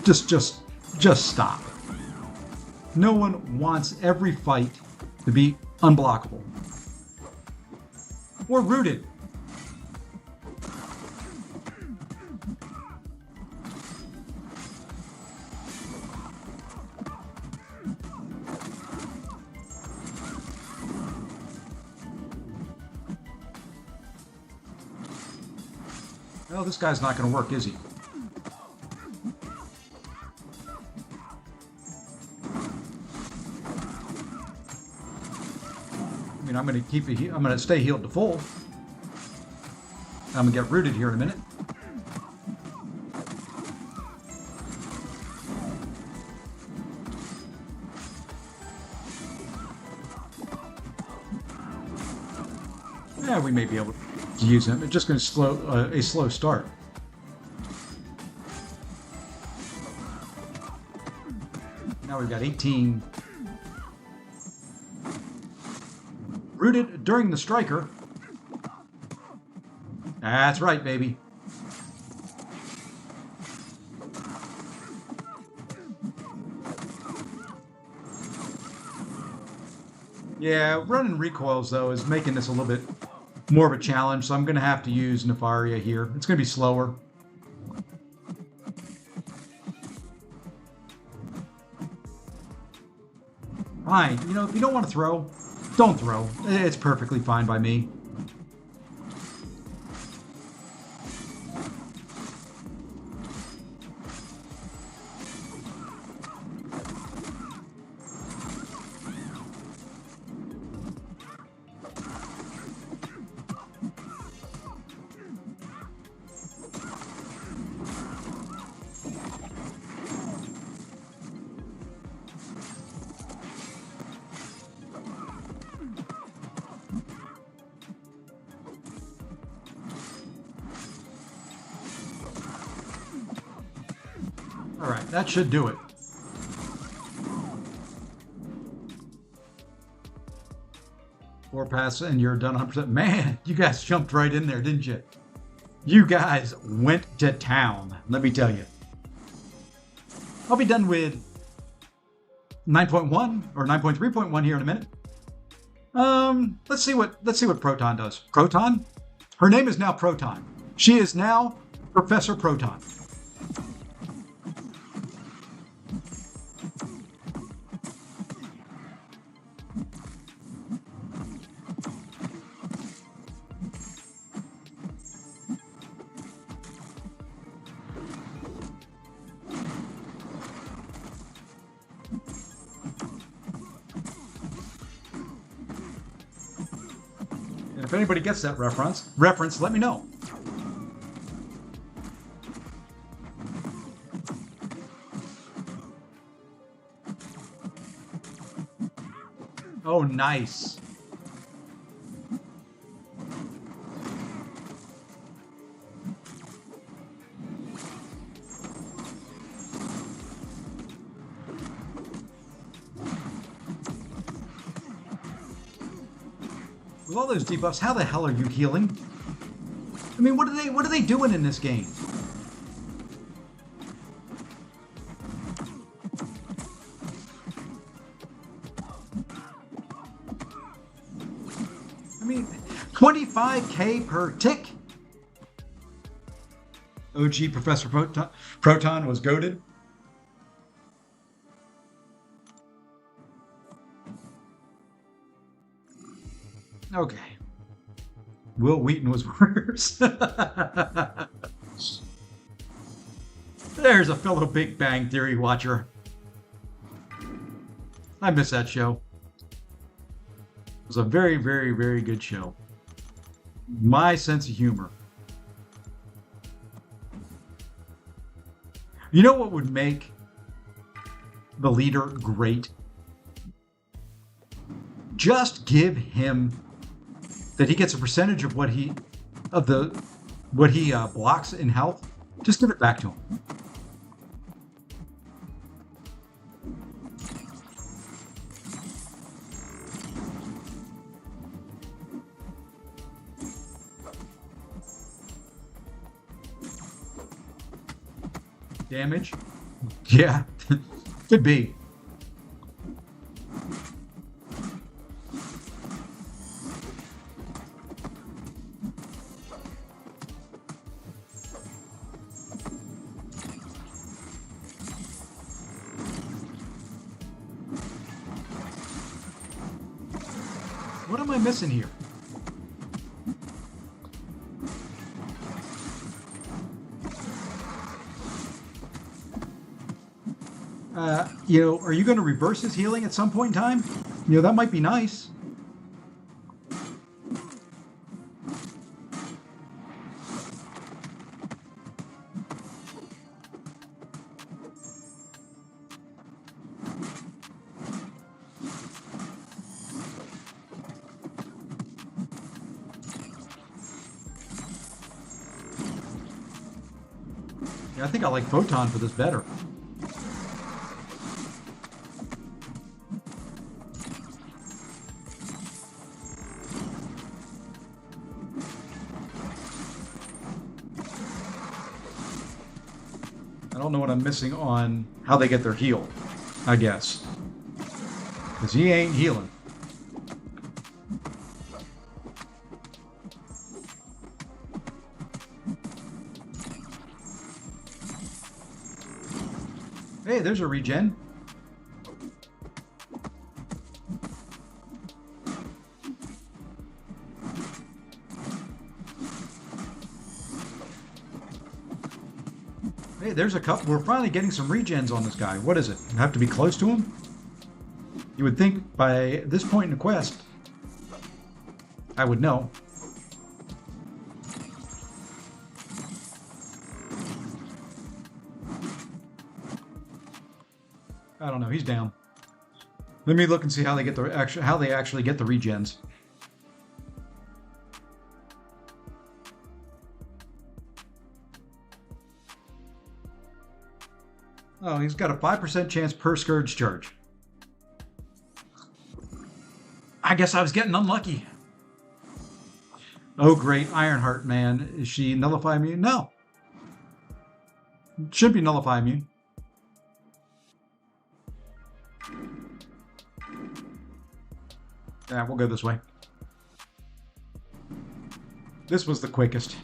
Just stop. No one wants every fight to be unblockable. Or rooted. Well, this guy's not going to work, is he? I mean, I'm going to stay healed to full. I'm going to get rooted here in a minute. Yeah, we may be able to use him. It's just going to a slow start. Now we've got 18. Rooted during the striker. That's right, baby. Yeah, running recoils, though, is making this a little bit more of a challenge, so I'm going to have to use Nefaria here. It's going to be slower. Fine. You know, if you don't want to throw, don't throw. It's perfectly fine by me. All right, that should do it. Four pass and you're done 100%. Man, you guys jumped right in there, didn't you? You guys went to town, let me tell you. I'll be done with 9.1 or 9.3.1 here in a minute. Let's see what Proton does. Proton? Her name is now Proton. She is now Professor Proton. And if anybody gets that reference, let me know. Oh, nice. With all those debuffs, how the hell are you healing? I mean, what are they doing in this game? I mean, 25k per tick. OG Professor Proton was goated. Okay. Will Wheaton was worse. There's a fellow Big Bang Theory watcher. I miss that show. It was a very, very, very good show. My sense of humor. You know what would make the leader great? Just give him that he gets a percentage of what he blocks in health. Just give it back to him. Damage. Yeah, could be. What am I missing here? Are you going to reverse his healing at some point in time? That might be nice. Yeah, I think I like Photon for this better. I don't know what I'm missing on how they get their heal, I guess. Because he ain't healing. Hey, there's a regen. Hey, there's a couple. We're finally getting some regens on this guy. What is it? You have to be close to him? You would think by this point in the quest, I would know. I don't know. He's down. Let me look and see how they get actually get the regens. Oh, he's got a 5% chance per Scourge charge. I guess I was getting unlucky. Oh, great. Ironheart, man. Is she nullify immune? No. Should be nullify immune. Yeah, we'll go this way. This was the quickest.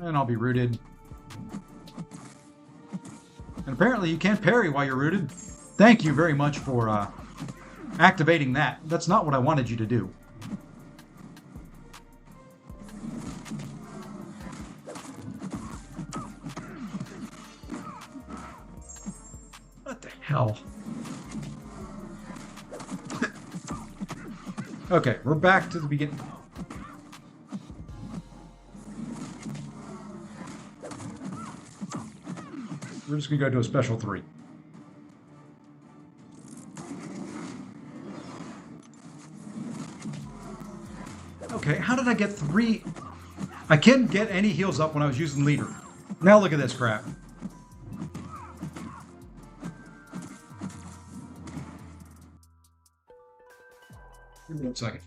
And I'll be rooted. And apparently you can't parry while you're rooted. Thank you very much for activating that. That's not what I wanted you to do. What the hell? Okay, we're back to the beginning. We're just going to go to a special 3. Okay, how did I get 3? I couldn't get any heals up when I was using leader. Now look at this crap. Give me 1 second.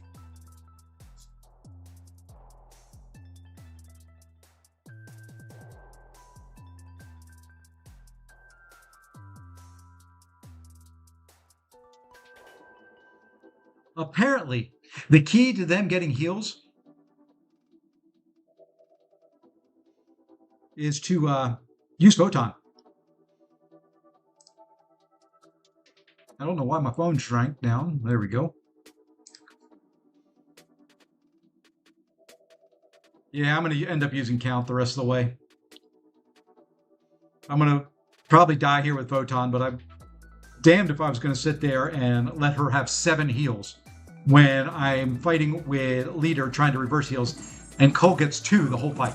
Apparently, the key to them getting heals is to use Photon. I don't know why my phone shrank down. There we go. Yeah, I'm going to end up using Count the rest of the way. I'm going to probably die here with Photon, but I'm damned if I was going to sit there and let her have 7 heals when I'm fighting with leader trying to reverse heals, and Cole gets 2 the whole fight.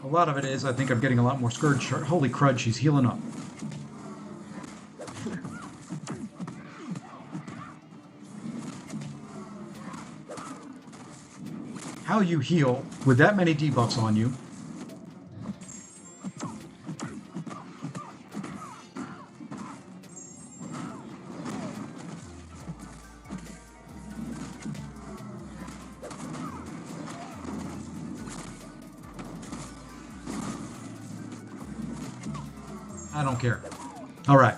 A lot of it is, I think I'm getting a lot more Scourge. Holy crud, she's healing up. How you heal with that many debuffs on you. I don't care. All right.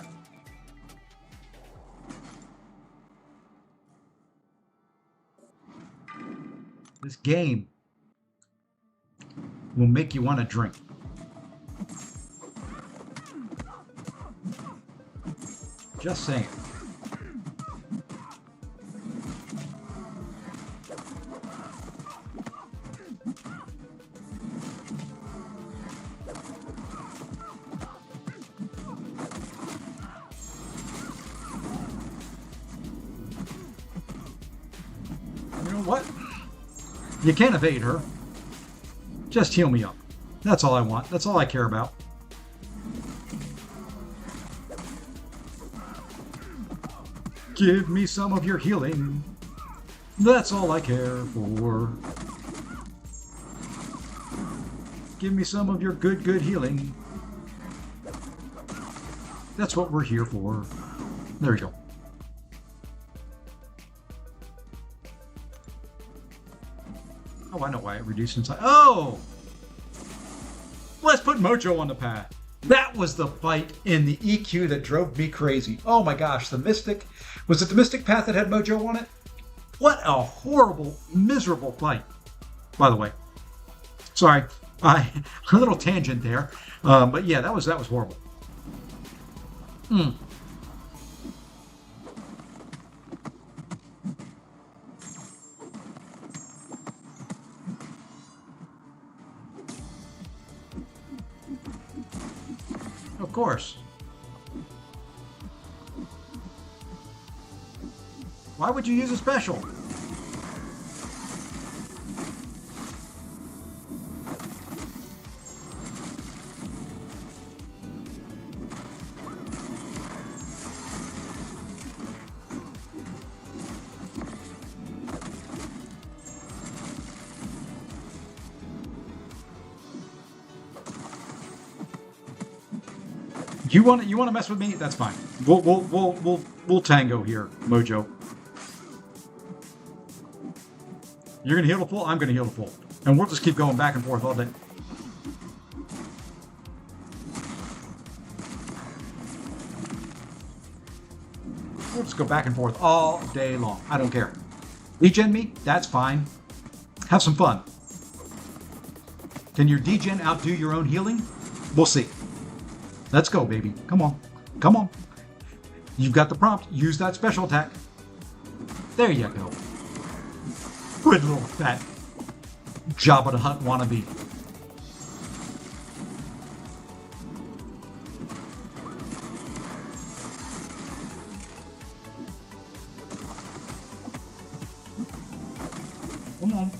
This game will make you want to drink. Just saying. You know what? You can't evade her. Just heal me up. That's all I want. That's all I care about. Give me some of your healing. That's all I care for. Give me some of your good healing. That's what we're here for. There we go. Oh, I know why it reduced inside. Oh! Let's put Mojo on the path. That was the fight in the EQ that drove me crazy. Oh my gosh, the Mystic. Was it the Mystic path that had Mojo on it? What a horrible, miserable fight. By the way. Sorry. A little tangent there. But yeah, that was horrible. Of course. Why would you use a special? You want to mess with me? That's fine. We'll tango here, Mojo. You're gonna heal the full. I'm gonna heal the full, and we'll just keep going back and forth all day. We'll just go back and forth all day long. I don't care. Degen me? That's fine. Have some fun. Can your degen outdo your own healing? We'll see. Let's go, baby. Come on. Come on. You've got the prompt. Use that special attack. There you go. Good little fat Jabba the Hutt wannabe. Come on.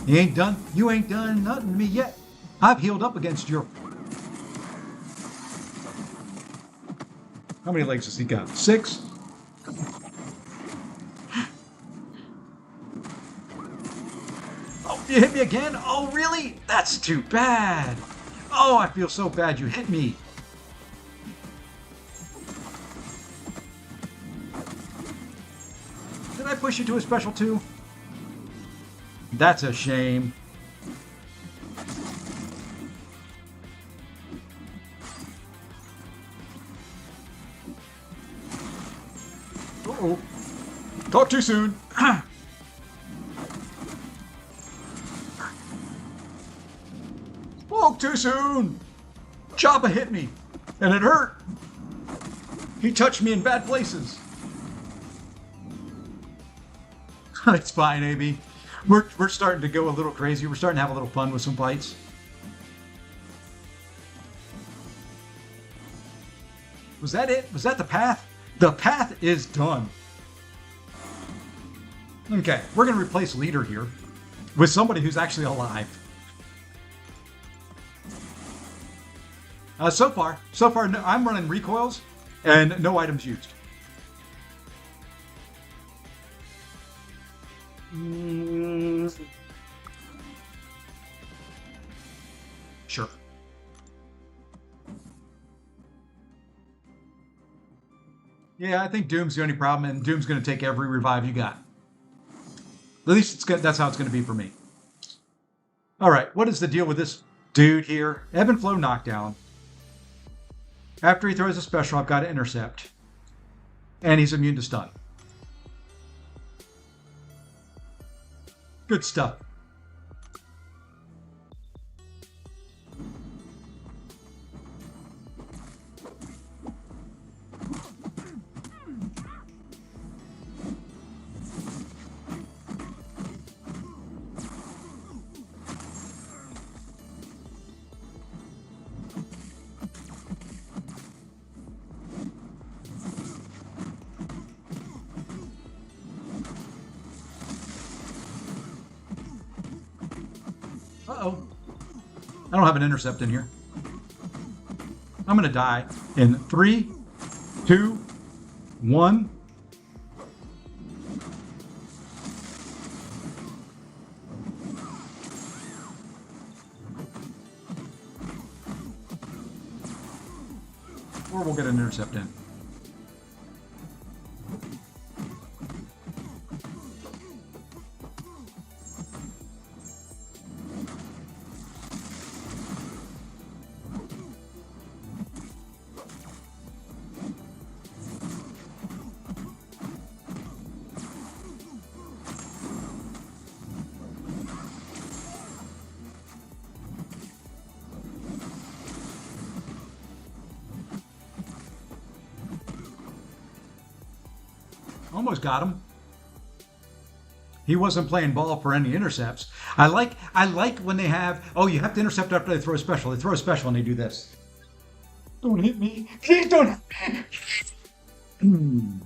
You ain't done nothing to me yet. I've healed up against your... How many legs has he got? 6? Oh, you hit me again? Oh, really? That's too bad. Oh, I feel so bad you hit me. Did I push you to a special too? That's a shame. Uh-oh. Talk too soon. Spoke too soon. Jabba hit me, and it hurt. He touched me in bad places. It's fine, AB. We're starting to go a little crazy. We're starting to have a little fun with some fights. Was that it? Was that the path? The path is done. Okay, we're going to replace leader here with somebody who's actually alive. So far, no, I'm running recoils and no items used. Sure. Yeah, I think Doom's the only problem, and Doom's going to take every revive you got. At least it's good. That's how it's going to be for me. All right, what is the deal with this dude here? Ebb and flow knockdown. After he throws a special, I've got to intercept. And he's immune to stun. Good stuff. Uh-oh. I don't have an intercept in here. I'm going to die in 3, 2, 1. Or we'll get an intercept in. Almost got him. He wasn't playing ball for any intercepts. I like when they have, oh, you have to intercept after they throw a special. They throw a special and they do this. Don't hit me. Please don't hit me.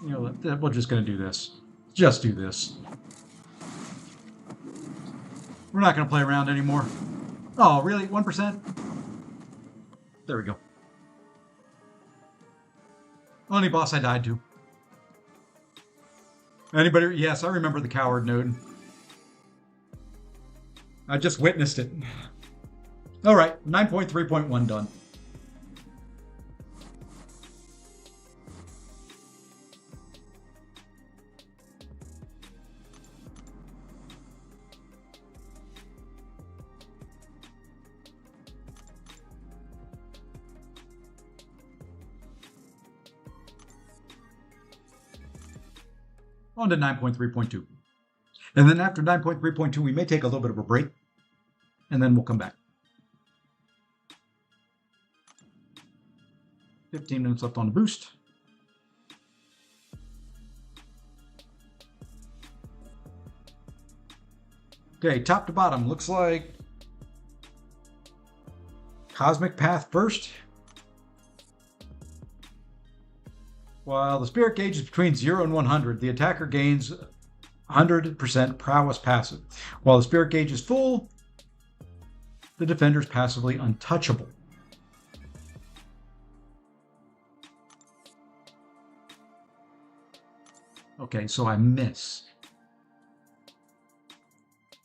You know, we're just going to do this. Just do this. We're not going to play around anymore. Oh, really? 1%? There we go. Only boss I died to. Anybody? Yes, I remember the coward node. I just witnessed it. All right, 9.3.1 done. On to 9.3.2. And then after 9.3.2, we may take a little bit of a break, and then we'll come back. 15 minutes left on the boost. Okay, top to bottom, looks like Cosmic Path first. While the spirit gauge is between 0 and 100, the attacker gains 100% prowess passive. While the spirit gauge is full, the defender is passively untouchable. Okay, so I miss.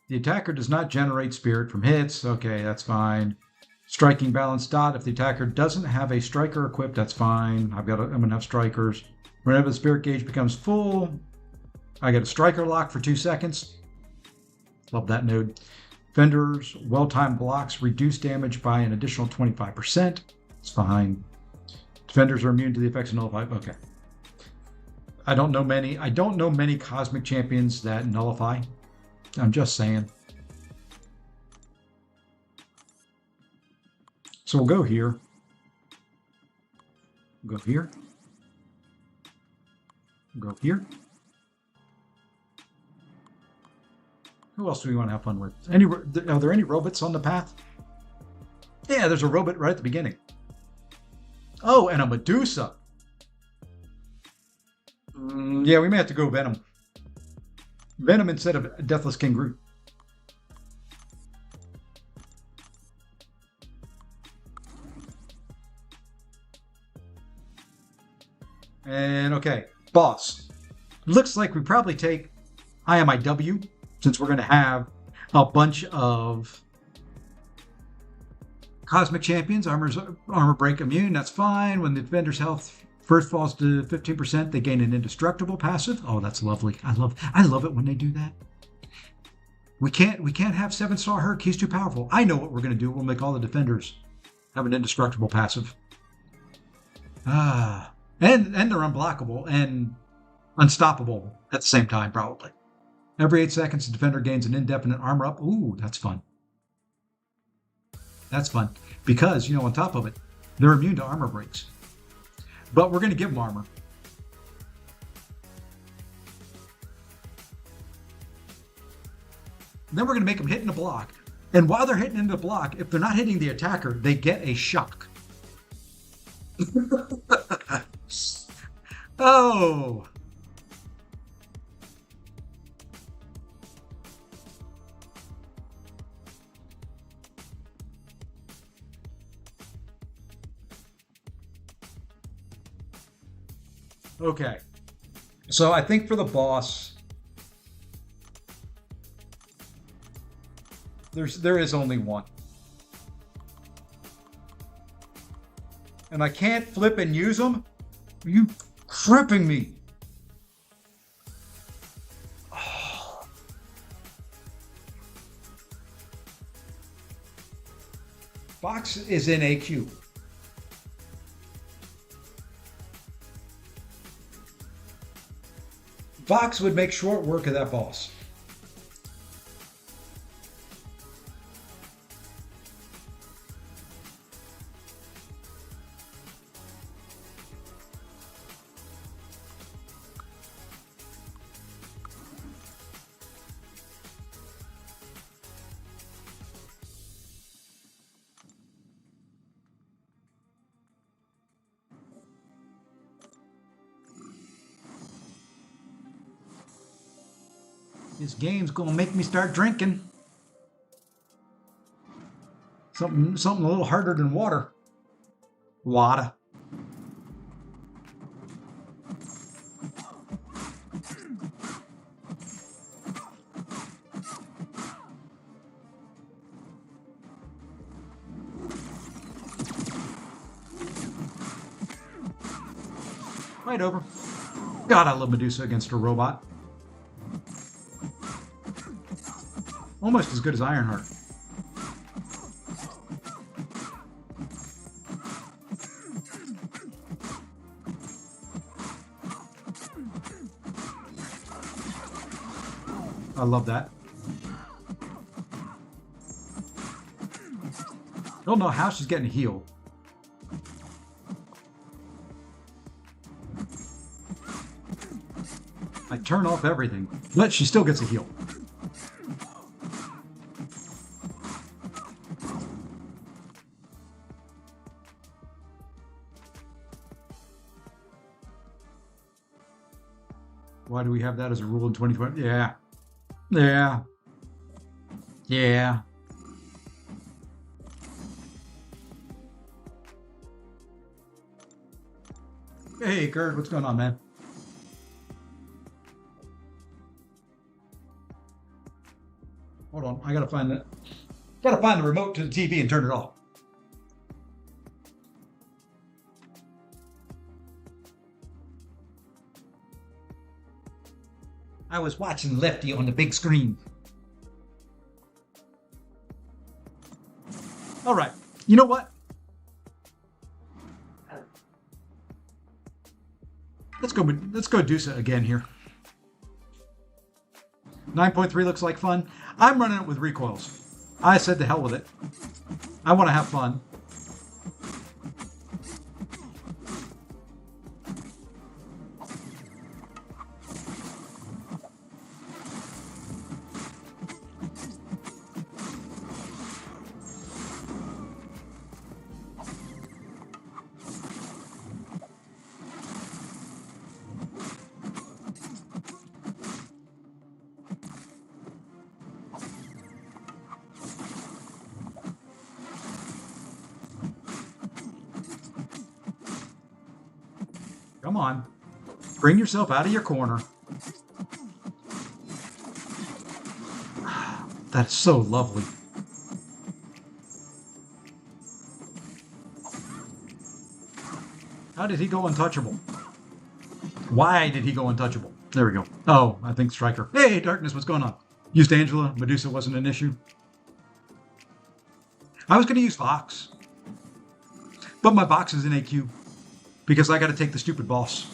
The attacker does not generate spirit from hits. Okay, that's fine. Striking balance dot. If the attacker doesn't have a striker equipped, that's fine. I'm gonna have strikers. Whenever the spirit gauge becomes full, I get a striker lock for 2 seconds. Love that node. Defenders, well-timed blocks reduce damage by an additional 25%. It's fine. Defenders are immune to the effects of nullify. Okay. I don't know many. I don't know many cosmic champions that nullify. I'm just saying. So we'll go here. Go here. Go here. Who else do we want to have fun with? Are there any robots on the path? Yeah, there's a robot right at the beginning. Oh, and a Medusa. Yeah, we may have to go Venom. Venom instead of Deathless King Groot. And okay, boss. Looks like we probably take IMIW, since we're going to have a bunch of cosmic champions. Armor break immune, that's fine. When the defender's health first falls to 15%, they gain an indestructible passive. Oh, that's lovely. I love it when they do that. We can't have 7-star Herc. He's too powerful. I know what we're going to do. We'll make all the defenders have an indestructible passive. And they're unblockable and unstoppable at the same time, probably. Every 8 seconds, the defender gains an indefinite armor up. Ooh, that's fun. That's fun. Because, on top of it, they're immune to armor breaks. But we're going to give them armor. Then we're going to make them hit in the block. And while they're hitting into the block, if they're not hitting the attacker, they get a shock. Oh. Okay. So I think for the boss, there is only one. And I can't flip and use them? Are you tripping me? Oh. Box is in AQ. Vox would make short work of that boss. This game's gonna make me start drinking. Something a little harder than water. Water. Right over. God, I love Medusa against a robot. Almost as good as Ironheart. I love that. Don't know how she's getting healed. I turn off everything, but she still gets a heal. Why do we have that as a rule in 2020? Yeah. Yeah. Yeah. Hey, Kurt, what's going on, man? Hold on, I gotta find the remote to the TV and turn it off. I was watching Lefty on the big screen. All right, you know what? Let's go Medusa again here. 9.3 looks like fun. I'm running it with recoils. I said to hell with it. I want to have fun. Come on. Bring yourself out of your corner. That is so lovely. How did he go untouchable? Why did he go untouchable? There we go. Oh, I think Striker. Hey, Darkness, what's going on? Used Angela. Medusa wasn't an issue. I was going to use Fox. But my box is in AQ. Because I got to take the stupid boss.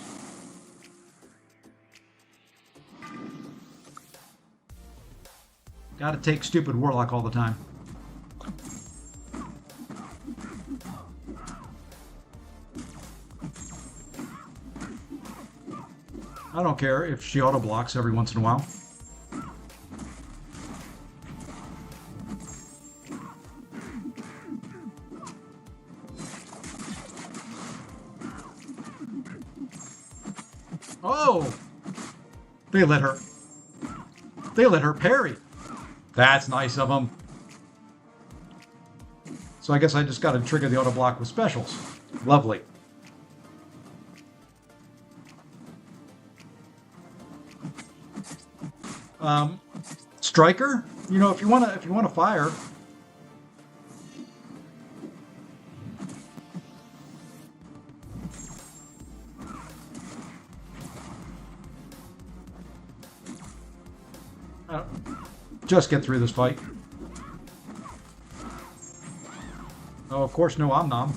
Got to take stupid Warlock all the time. I don't care if she auto blocks every once in a while. Oh! They let her parry. That's nice of them. So I guess I just got to trigger the auto block with specials. Lovely. Striker, you know, if you want to fire. Just get through this fight. Oh, of course, no Om-Nom.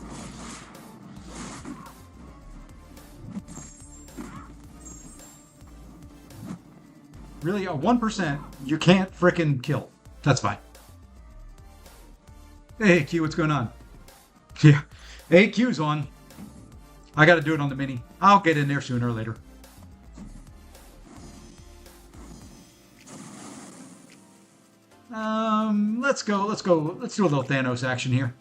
Really, a 1% you can't frickin' kill. That's fine. Hey, Q, what's going on? Yeah, AQ's on. I got to do it on the mini. I'll get in there sooner or later. Let's go. Let's do a little Thanos action here.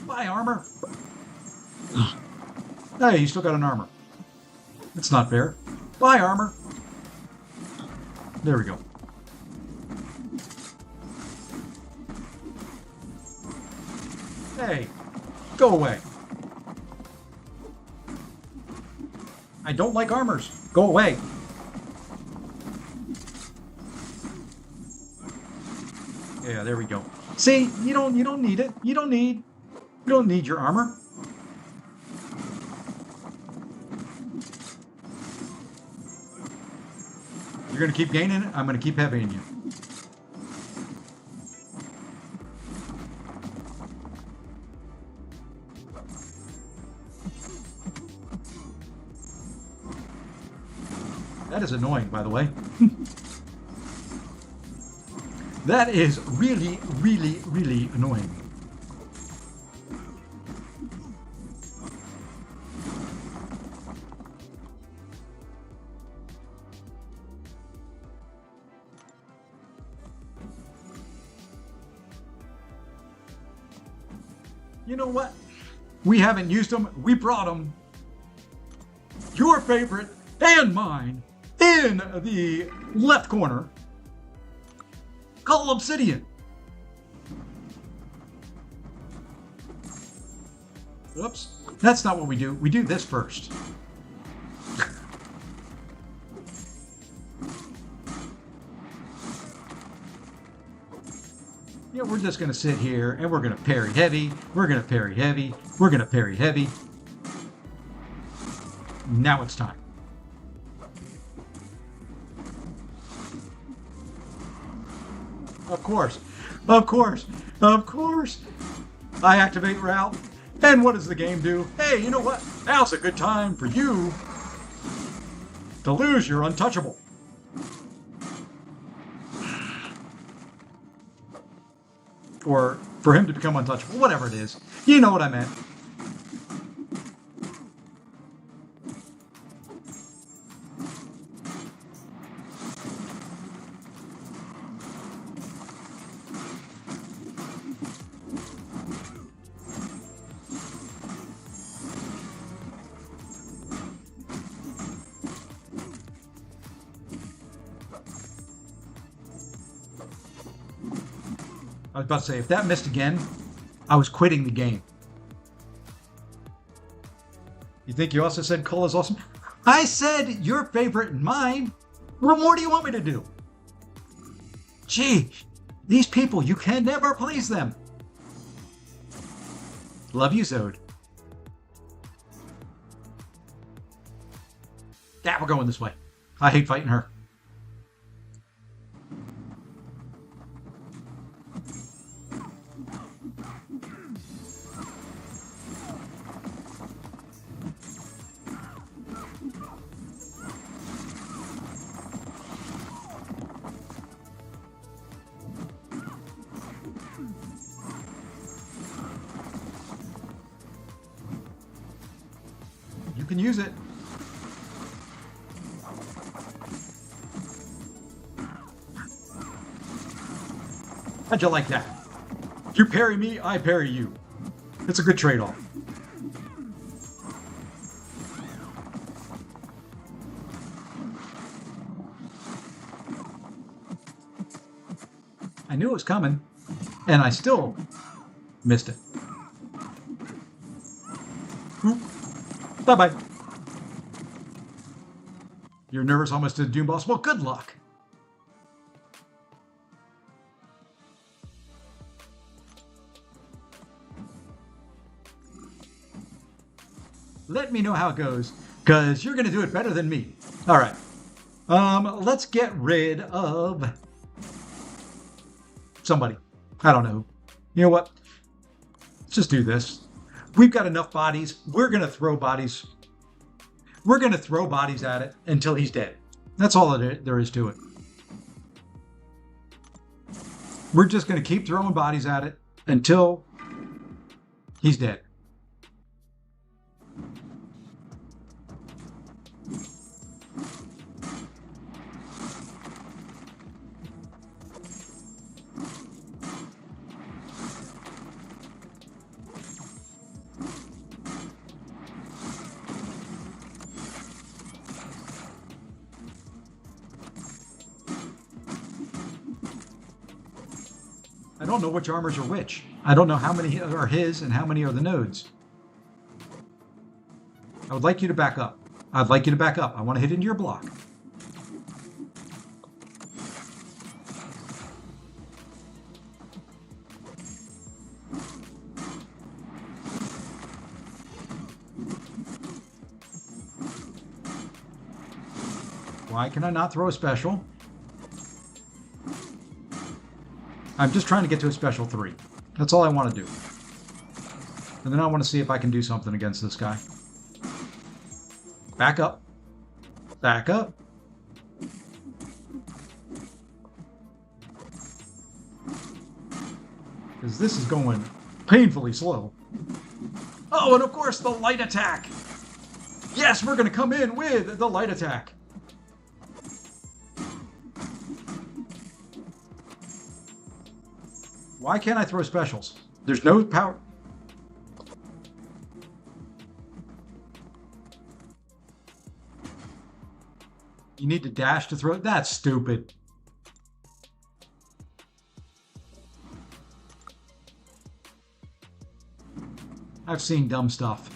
Bye, armor. Hey, you still got an armor. That's not fair. Bye, armor. There we go. Hey, go away. I don't like armors. Go away. Yeah, there we go. See, you don't need it. You don't need your armor. You're gonna keep gaining it. I'm gonna keep heavying you. That is annoying, by the way. That is really, really, really annoying. You know what? We haven't used them. We brought them. Your favorite and mine in the left corner. Call Obsidian. Oops. That's not what we do. We do this first. Yeah, we're just going to sit here and we're going to parry heavy. We're going to parry heavy. We're going to parry heavy. Now it's time. Of course. Of course. Of course. I activate route. And what does the game do? Hey, you know what? Now's a good time for you to lose your untouchable. Or for him to become untouchable. Whatever it is. You know what I meant. I was about to say, if that missed again, I was quitting the game. You think you also said Cole is awesome? I said your favorite and mine. What more do you want me to do? Gee, these people, you can never please them. Love you, Zode. Yeah, we're going this way. I hate fighting her. You can use it. How'd you like that? You parry me, I parry you. It's a good trade-off. I knew it was coming, and I still missed it. Bye-bye. You're nervous almost to the Doom boss? Well, good luck. Let me know how it goes, because you're going to do it better than me. All right. Let's get rid of somebody. I don't know. You know what? Let's just do this. We've got enough bodies. We're going to throw bodies. We're going to throw bodies at it until he's dead. That's all there is to it. We're just going to keep throwing bodies at it until he's dead. I don't know which armors are which. I don't know how many are his and how many are the nodes. I would like you to back up. I'd like you to back up. I want to hit into your block. Why can I not throw a special? I'm just trying to get to a special 3. That's all I want to do. And then I want to see if I can do something against this guy. Back up. Back up. Because this is going painfully slow. Oh, and of course the light attack. Yes, we're going to come in with the light attack. Why can't I throw specials? There's no power. You need to dash to throw it? That's stupid. I've seen dumb stuff.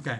Okay.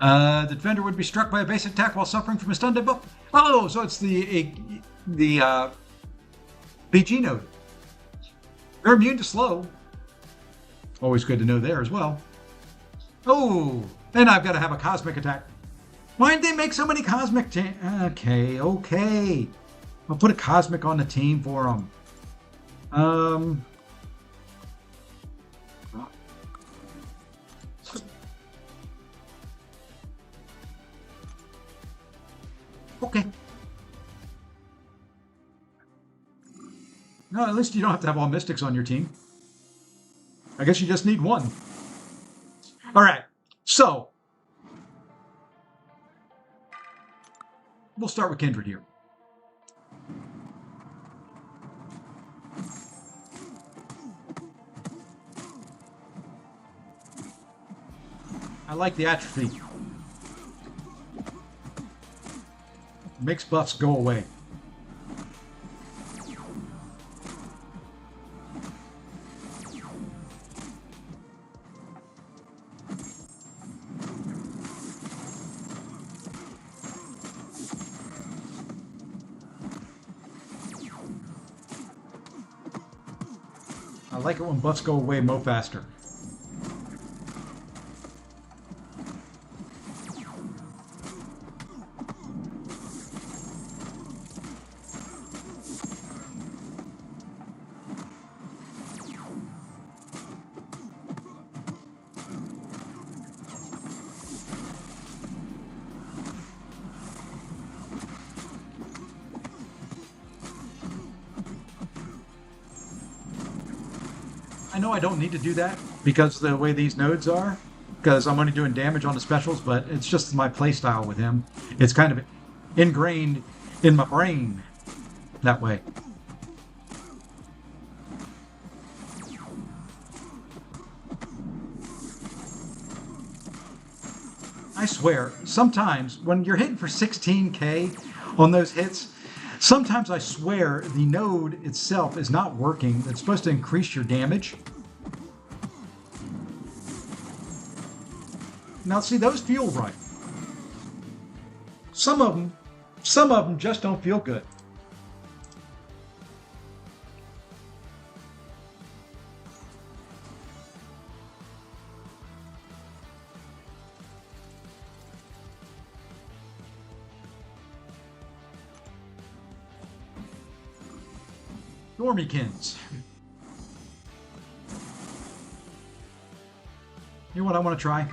The defender would be struck by a base attack while suffering from a stun debuff. Oh, so it's the PG node. They're immune to slow. Always good to know there as well. Oh, and I've got to have a cosmic attack. Why did they make so many cosmic? Okay. I'll put a cosmic on the team for them. Okay. No, at least you don't have to have all mystics on your team. I guess you just need one. All right, so we'll start with Kindred here. I like the atrophy. Makes buffs go away. I like it when buffs go away mo faster. I know I don't need to do that because the way these nodes are, because I'm only doing damage on the specials, but it's just my playstyle with him. It's kind of ingrained in my brain that way. I swear, sometimes when you're hitting for 16k on those hits, sometimes I swear the node itself is not working. It's supposed to increase your damage. Now see, those feel right. Some of them just don't feel good. Dormykins. You know what I want to try?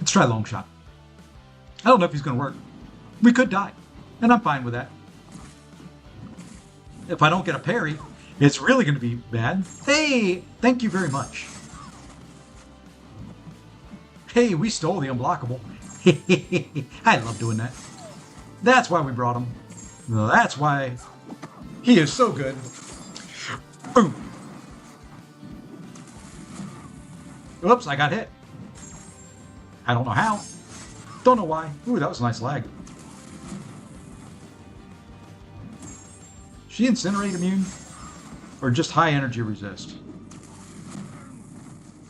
Let's try long shot. I don't know if he's going to work. We could die, and I'm fine with that. If I don't get a parry, it's really going to be bad. Hey, thank you very much. Hey, we stole the unblockable. I love doing that. That's why we brought him. That's why he is so good. Boom. Oops, I got hit. I don't know how. Don't know why. Ooh, that was a nice lag. She incinerate immune? Or just high energy resist?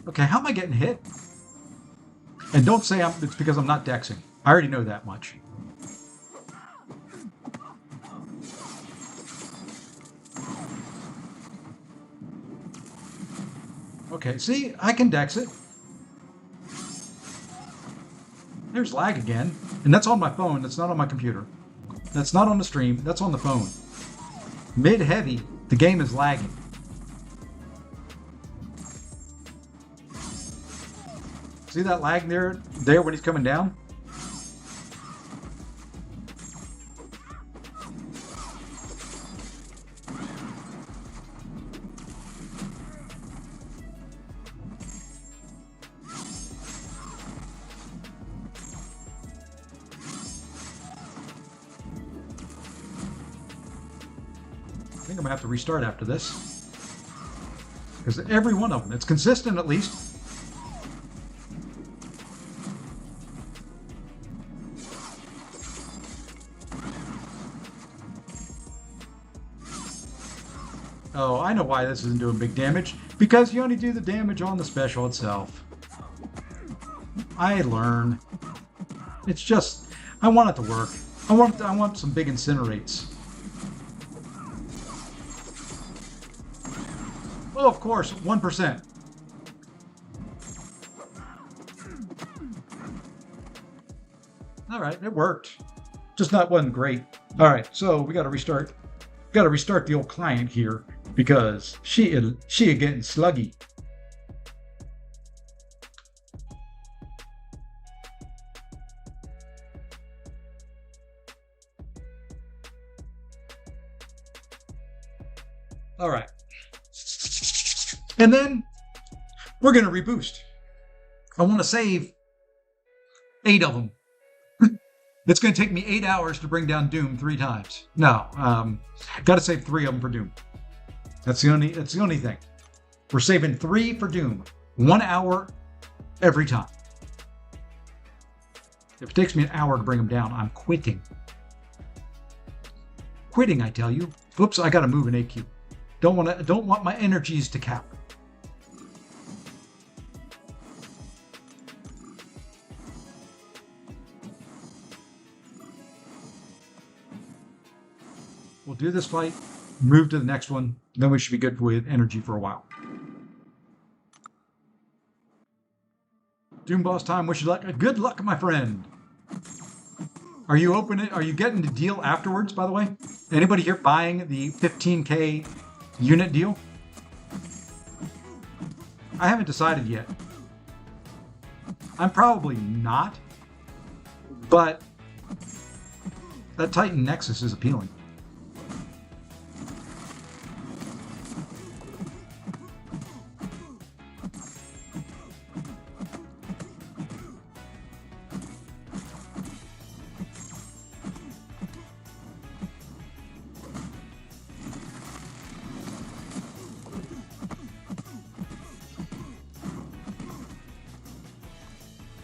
Okay, how am I getting hit? And don't say it's because I'm not dexing. I already know that much. Okay, see, I can dex it. There's lag again. And that's on my phone, that's not on my computer. That's not on the stream, that's on the phone. Mid-heavy, the game is lagging. See that lag there when he's coming down? I think I'm going to have to restart after this. Because every one of them, it's consistent at least. Oh, I know why this isn't doing big damage. Because you only do the damage on the special itself. I learn. It's just, I want it to work. I want some big incinerates. Oh, of course, 1%. All right, it worked. Just wasn't great. All right, so we got to restart. Got to restart the old client here because she getting sluggy. All right, and then we're gonna reboost. I want to save 8 of them. It's going to take me 8 hours to bring down Doom 3 times. No, got to save 3 of them for Doom. That's the only thing. We're saving 3 for Doom. 1 hour every time. If it takes me an hour to bring them down, I'm quitting. Quitting, I tell you. Oops, I got to move an AQ. Don't want my energies to cap. We'll do this fight, move to the next one, then we should be good with energy for a while. Doom boss time, wish you luck. Good luck, my friend. Are you getting the deal afterwards, by the way? Anybody here buying the 15K unit deal? I haven't decided yet. I'm probably not, but that Titan Nexus is appealing.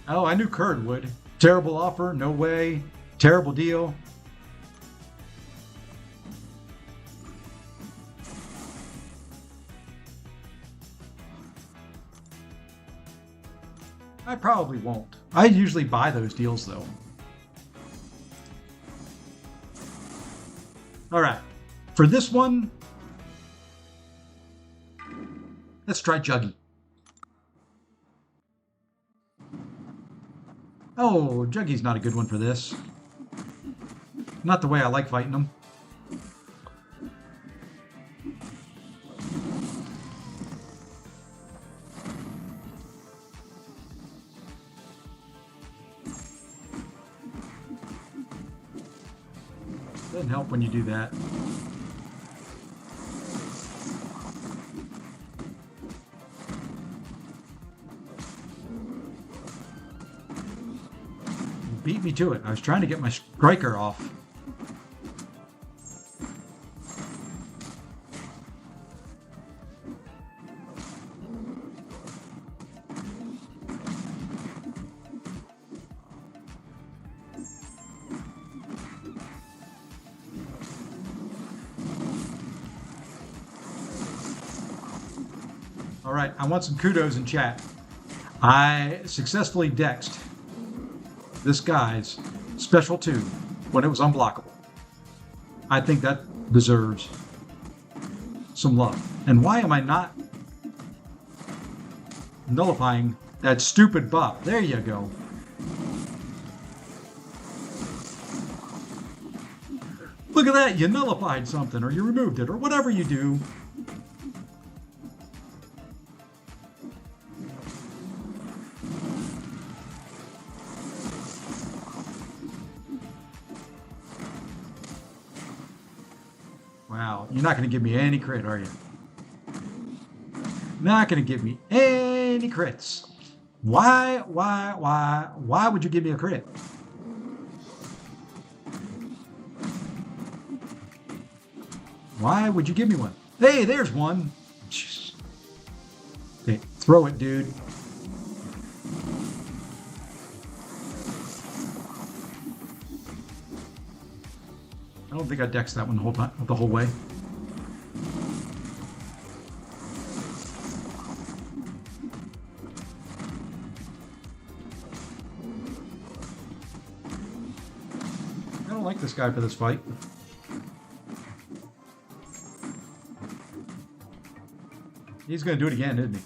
Oh, I knew Kurd would. Terrible offer, no way. Terrible deal. I probably won't. I usually buy those deals though. All right, for this one, let's try Juggy. Oh, Juggy's not a good one for this. Not the way I like fighting them. Doesn't help when you do that. Beat me to it. I was trying to get my striker off. All right, I want some kudos in chat. I successfully dexed this guy's special 2 when it was unblockable. I think that deserves some love. And why am I not nullifying that stupid buff? There you go. Look at that, you nullified something, or you removed it, or whatever you do. Wow, you're not going to give me any crit, are you? Not going to give me any crits. Why would you give me a crit? Why would you give me one? Hey, there's one. Okay, throw it, dude. I don't think I dexed that one the whole way. don't like this guy for this fight. He's going to do it again, isn't he?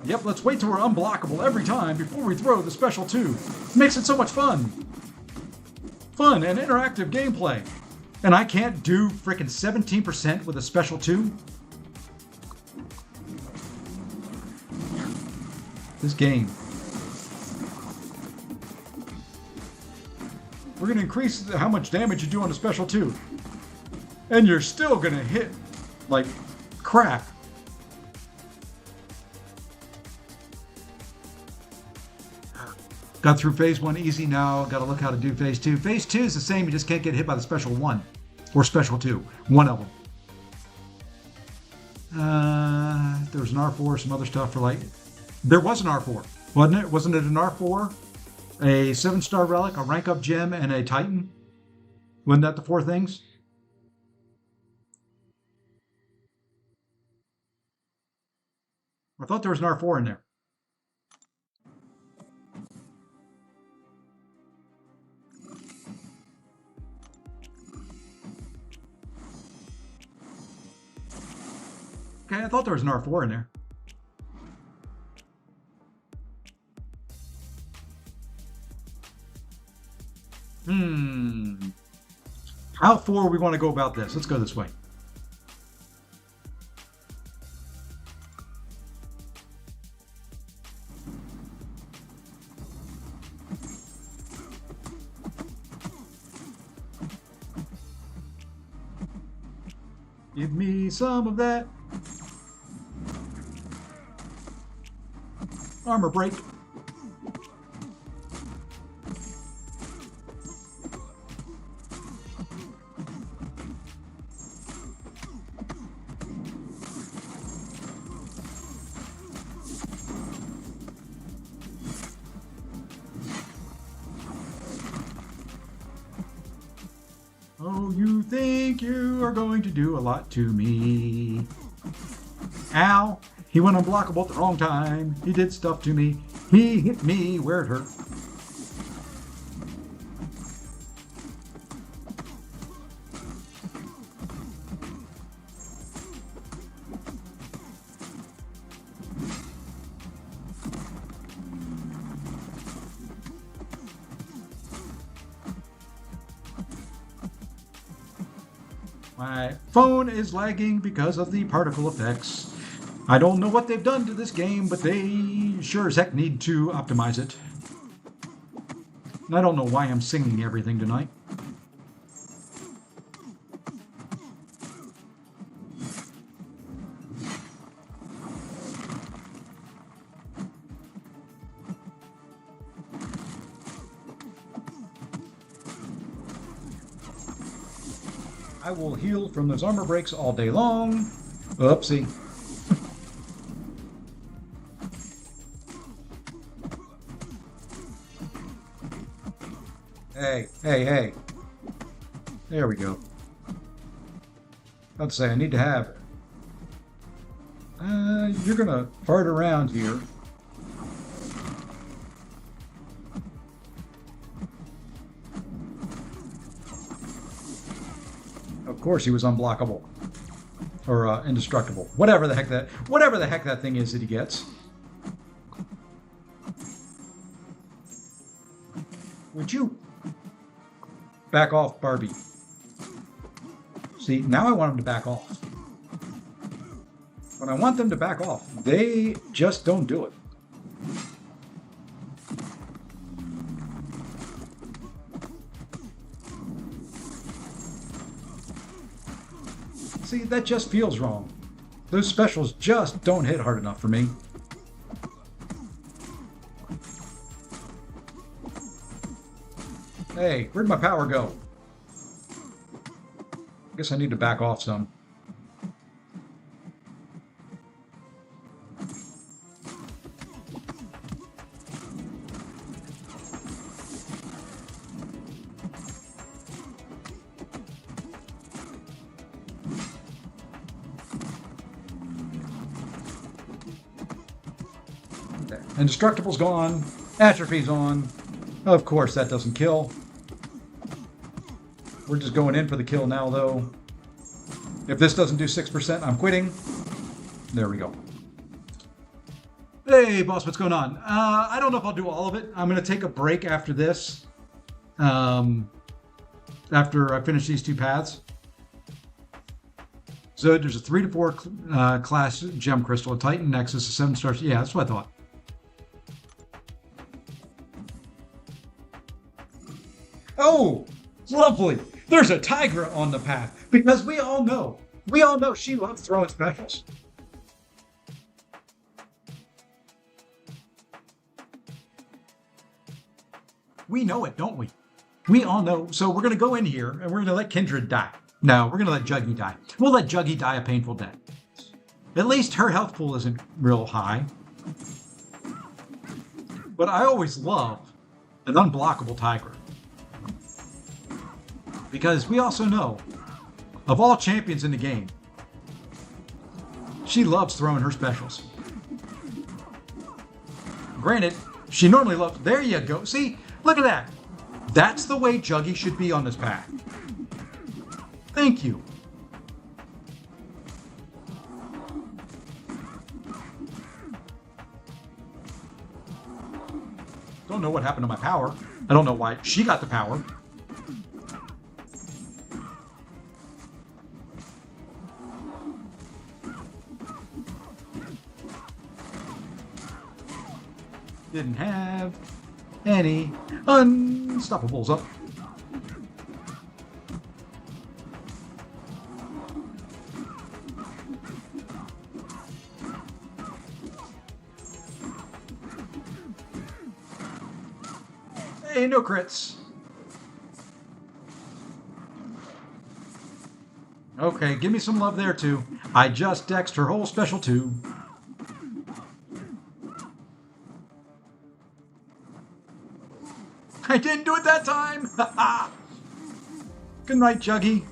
Yep, let's wait till we're unblockable every time before we throw the special 2. Makes it so much fun. Fun and interactive gameplay. And I can't do frickin' 17% with a special 2? This game. We're going to increase how much damage you do on a special 2. And you're still going to hit like crap. Got through phase 1 easy now. Got to look how to do phase 2. Phase 2 is the same. You just can't get hit by the special 1 or special 2. One of them. There was an R4, some other stuff for like... There was an R4, wasn't it? Wasn't it an R4? A 7-star relic, a rank up gem, and a Titan? Wasn't that the 4 things? I thought there was an R4 in there. Okay, I thought there was an R4 in there. How far we want to go about this? Let's go this way. Give me some of that. Armor break. Oh, you think you are going to do a lot to me. Ow. He went unblockable at the wrong time. He did stuff to me. He hit me where it hurt. My phone is lagging because of the particle effects. I don't know what they've done to this game, but they sure as heck need to optimize it. And I don't know why I'm singing everything tonight. I will heal from those armor breaks all day long. Oopsie. Hey. There we go. I'd say I need to have it. You're gonna fart around here. Of course he was unblockable. Or indestructible. Whatever the heck that thing is that he gets. Would you back off, Barbie? See, now I want him to back off. When I want them to back off, they just don't do it. See, that just feels wrong. Those specials just don't hit hard enough for me. Hey, where'd my power go? I guess I need to back off some. Indestructible's gone. Atrophy's on. Of course, that doesn't kill. We're just going in for the kill now, though. If this doesn't do 6%, I'm quitting. There we go. Hey, boss, what's going on? I don't know if I'll do all of it. I'm going to take a break after this. After I finish these two paths. So there's a 3 to 4 class gem crystal, a Titan Nexus, a 7 stars. Yeah, that's what I thought. Oh, lovely. There's a Tigra on the path because we all know she loves throwing specials. We know it, don't we? We all know. So we're going to go in here and we're going to let Kindred die. No, we're going to let Juggy die. We'll let Juggy die a painful death. At least her health pool isn't real high. But I always love an unblockable Tigra. Because we also know, of all champions in the game, she loves throwing her specials. Granted, she normally loves... There you go. See? Look at that. That's the way Juggy should be on this path. Thank you. Don't know what happened to my power. I don't know why she got the power. Didn't have any unstoppables up. Hey, no crits. Okay, give me some love there too. I just dexed her whole special too. I didn't do it that time! Good night, Juggy.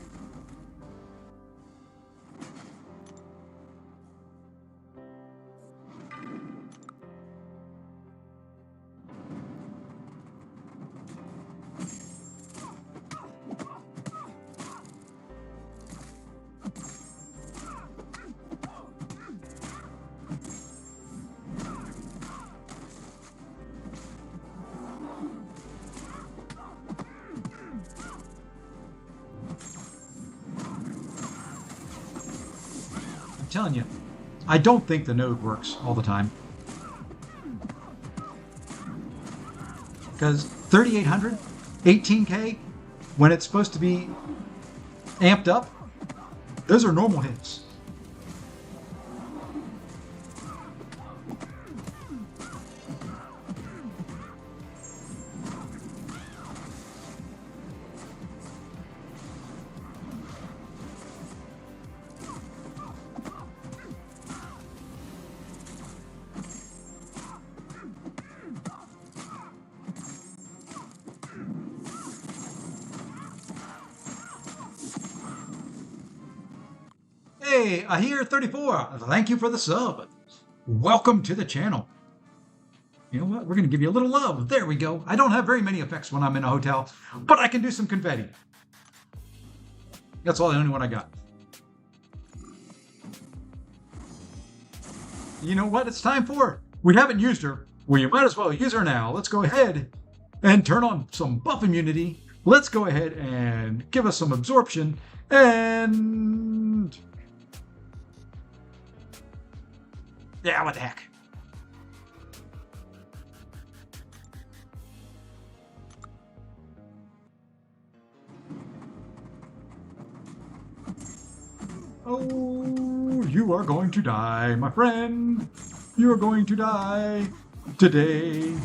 I'm telling you, I don't think the node works all the time. Because 3,800, 18K, when it's supposed to be amped up, those are normal hits. Hey, Ahir34, thank you for the sub. Welcome to the channel. You know what? We're going to give you a little love. There we go. I don't have very many effects when I'm in a hotel, but I can do some confetti. That's all the only one I got. You know what it's time for? We haven't used her. Well, you might as well use her now. Let's go ahead and turn on some buff immunity. Let's go ahead and give us some absorption and... yeah, what the heck. Oh, you are going to die, my friend. You are going to die today.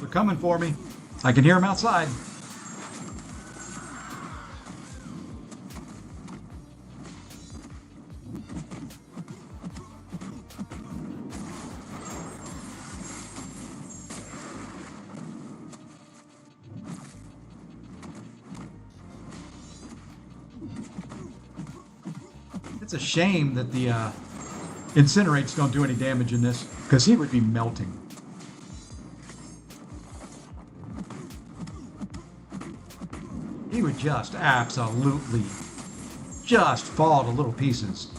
They're coming for me. I can hear them outside. It's a shame that the incinerates don't do any damage in this, because he would be melting. He would just absolutely just fall to little pieces.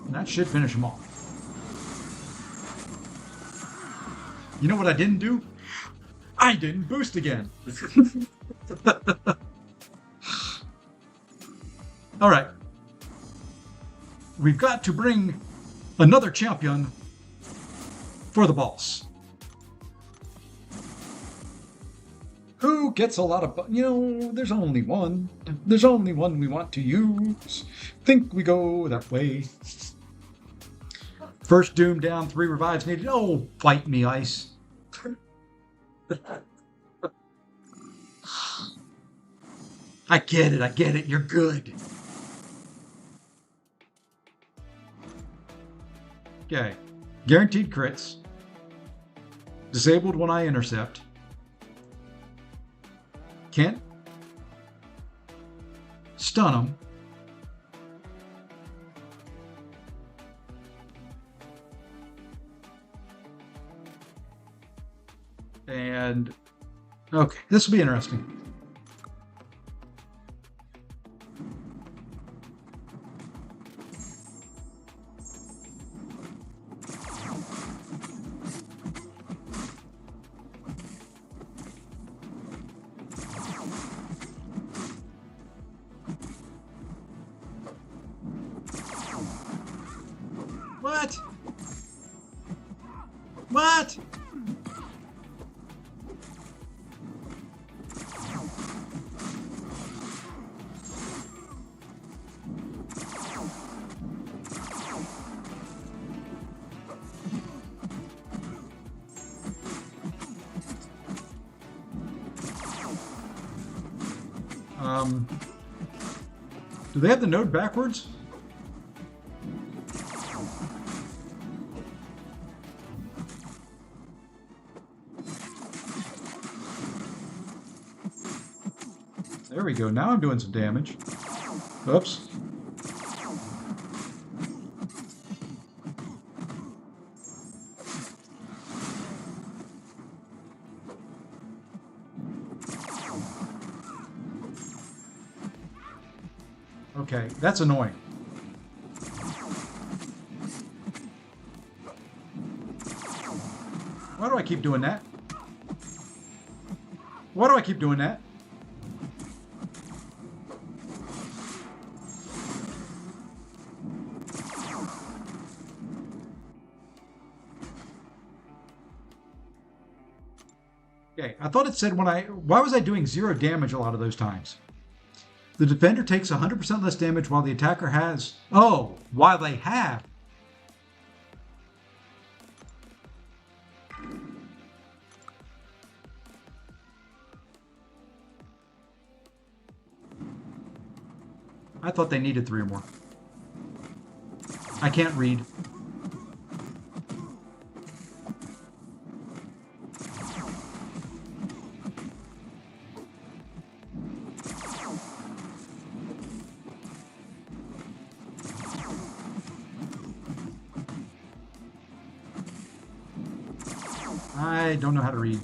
And that should finish him off. You know what I didn't do? I didn't boost again. All right. We've got to bring another champion for the boss. Who gets a lot of... there's only one. There's only one we want to use. Think we go that way. First doom down, 3 revives needed. Oh, fight me, Ice. I get it, you're good. Okay, guaranteed crits. Disabled when I intercept. Can't stun him. And okay, this will be interesting. What? What? Do they have the node backwards? There we go. Now I'm doing some damage. Oops. Okay, that's annoying. Why do I keep doing that? Why do I keep doing that? Okay, I thought it said why was I doing 0 damage a lot of those times? The defender takes 100% less damage while the attacker has... Oh, while they have. I thought they needed 3 or more. I can't read. I don't know how to read.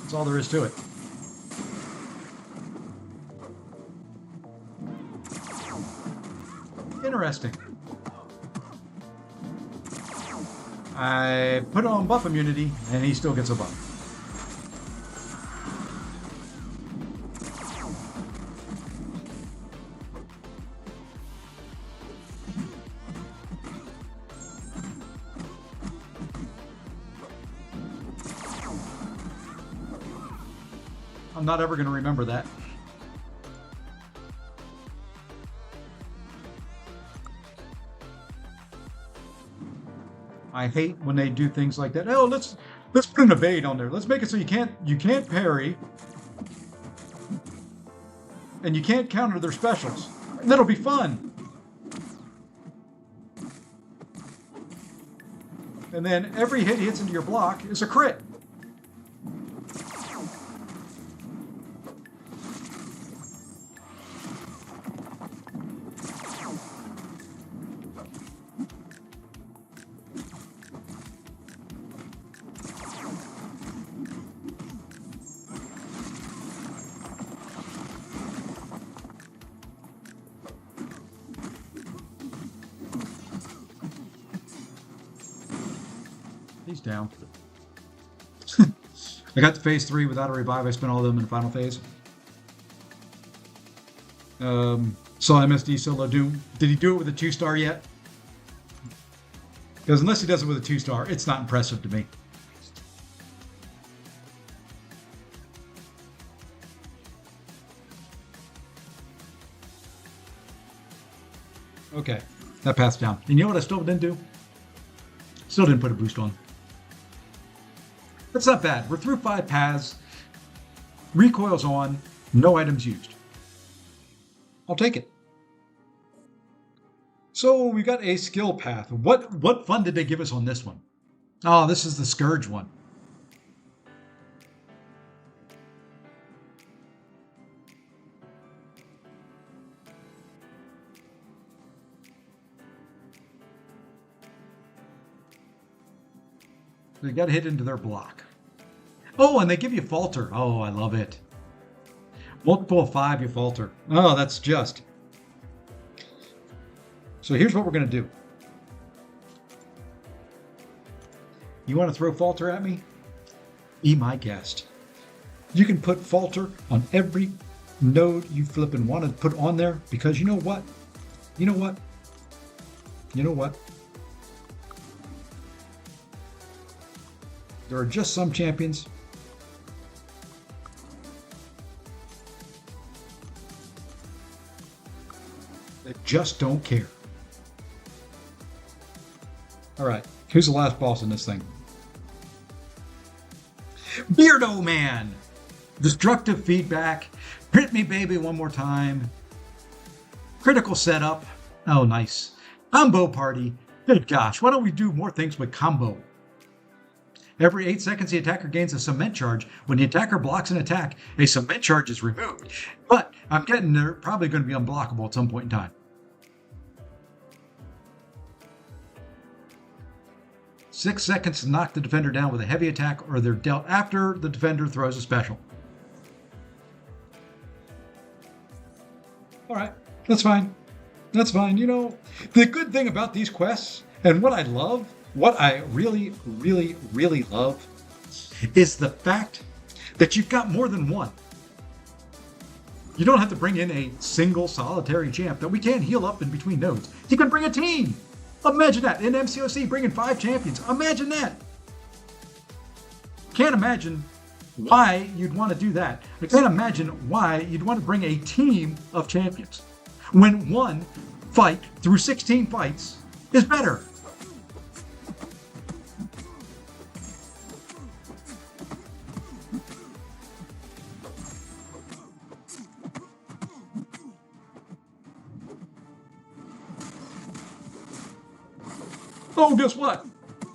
That's all there is to it. Interesting. I put on buff immunity, and he still gets a buff. I'm not ever going to remember that. I hate when they do things like that. Oh, let's put an evade on there. Let's make it so you can't parry and you can't counter their specials. That'll be fun. And then every hit hits into your block is a crit. He's down. I got to phase 3 without a revive. I spent all of them in the final phase. Saw MSD solo Doom. Did he do it with a 2-star yet? Because unless he does it with a 2-star, it's not impressive to me. Okay, that path's down. And you know what I still didn't do? Still didn't put a boost on. That's not bad. We're through 5 paths. Recoil's on. No items used. I'll take it. So we got a skill path. What fun did they give us on this one? Oh, this is the Scourge one. They got to hit into their block. Oh, and they give you falter. Oh, I love it. Multiple of 5, you falter. Oh, that's just. So here's what we're going to do. You want to throw falter at me? Be my guest. You can put falter on every node you flippin' want to put on there because you know what? You know what? You know what? There are just some champions that just don't care. All right, who's the last boss in this thing? Beardo Man! Destructive feedback. Hit me, baby, one more time. Critical setup. Oh, nice. Combo party. Good gosh, why don't we do more things with combo? Every 8 seconds, the attacker gains a cement charge. When the attacker blocks an attack, a cement charge is removed. But I'm getting they're probably going to be unblockable at some point in time. 6 seconds to knock the defender down with a heavy attack, or they're dealt after the defender throws a special. All right, that's fine. That's fine. You know, the good thing about these quests, and what I love, what I really, really, really love, is the fact that you've got more than one. You don't have to bring in a single solitary champ that we can't heal up in between nodes. You can bring a team. Imagine that. In MCOC, bringing 5 champions. Imagine that. Can't imagine why you'd want to do that. I can't imagine why you'd want to bring a team of champions when one fight through 16 fights is better. Oh, guess what?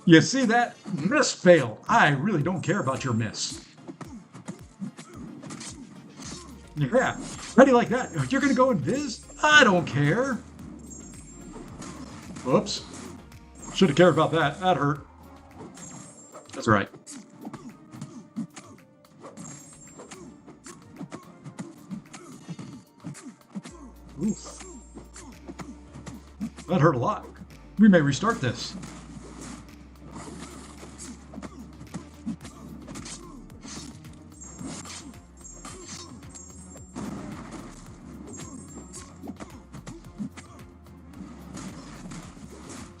You see that? Miss failed. I really don't care about your miss. Yeah, how do you like that? You're going to go invis? I don't care. Whoops. Should have cared about that. That hurt. That's right. Oof. That hurt a lot. We may restart this.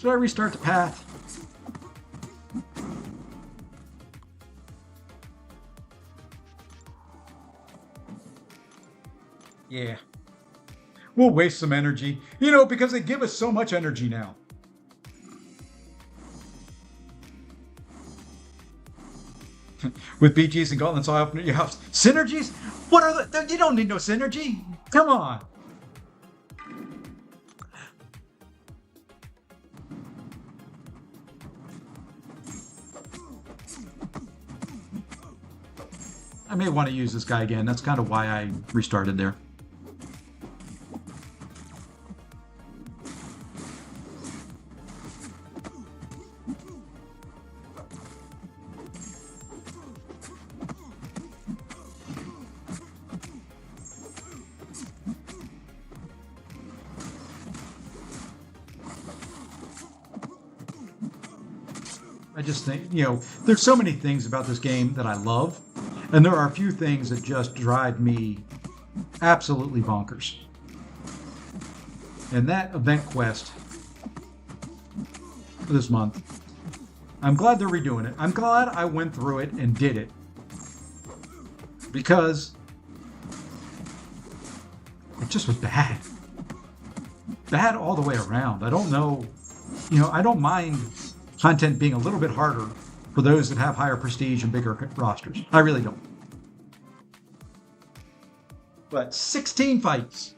Should I restart the path? Yeah. We'll waste some energy, you know, because they give us so much energy now. With BGs and gauntlets all up in your house. Synergies? What are the... You don't need no synergy. Come on. I may want to use this guy again. That's kind of why I restarted there. I just think, there's so many things about this game that I love, and there are a few things that just drive me absolutely bonkers. And that event quest this month, I'm glad they're redoing it. I'm glad I went through it and did it. Because it just was bad. Bad all the way around. I don't know, I don't mind content being a little bit harder for those that have higher prestige and bigger rosters. I really don't. But 16 fights.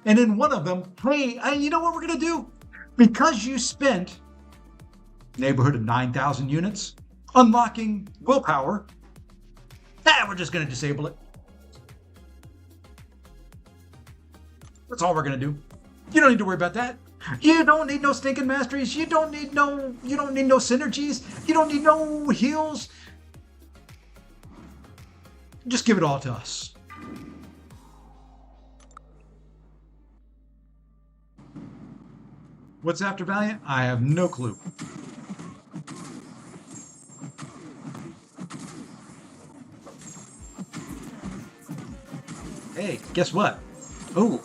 And in one of them, hey, you know what we're going to do? Because you spent neighborhood of 9,000 units unlocking willpower, we're just going to disable it. That's all we're going to do. You don't need to worry about that. You don't need no stinking masteries. You don't need no synergies. You don't need no heals. Just give it all to us. What's after Valiant? I have no clue. Hey, guess what? Oh,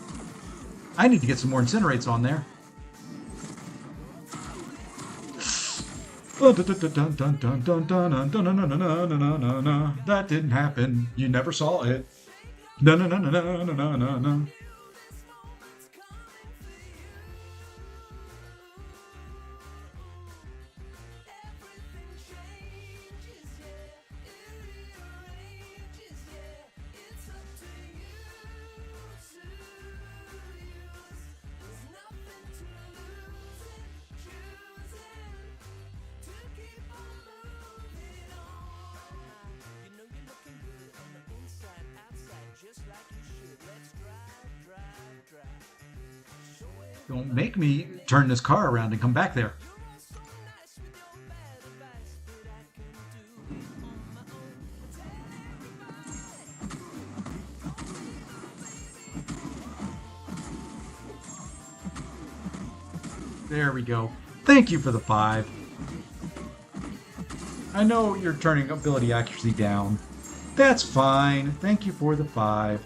I need to get some more incinerates on there. That didn't happen. You never saw it. No. Don't make me turn this car around and come back there. There we go. Thank you for the 5. I know you're turning ability accuracy down. That's fine. Thank you for the 5.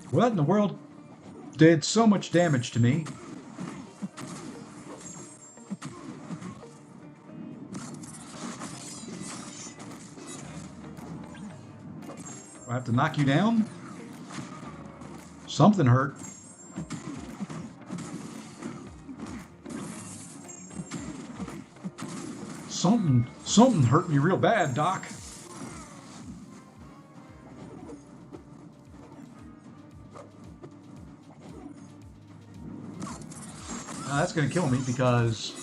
What in the world did so much damage to me? Do I have to knock you down? Something hurt. Something hurt me real bad, Doc. That's going to kill me because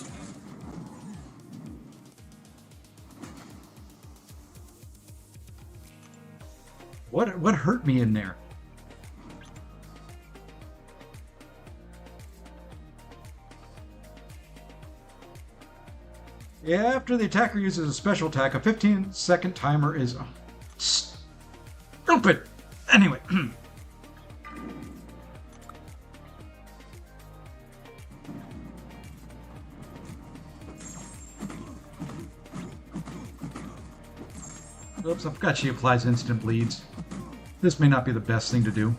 what hurt me in there? Yeah, after the attacker uses a special attack, a 15-second timer is stupid. Anyway. Oops, I forgot she applies instant bleeds. This may not be the best thing to do.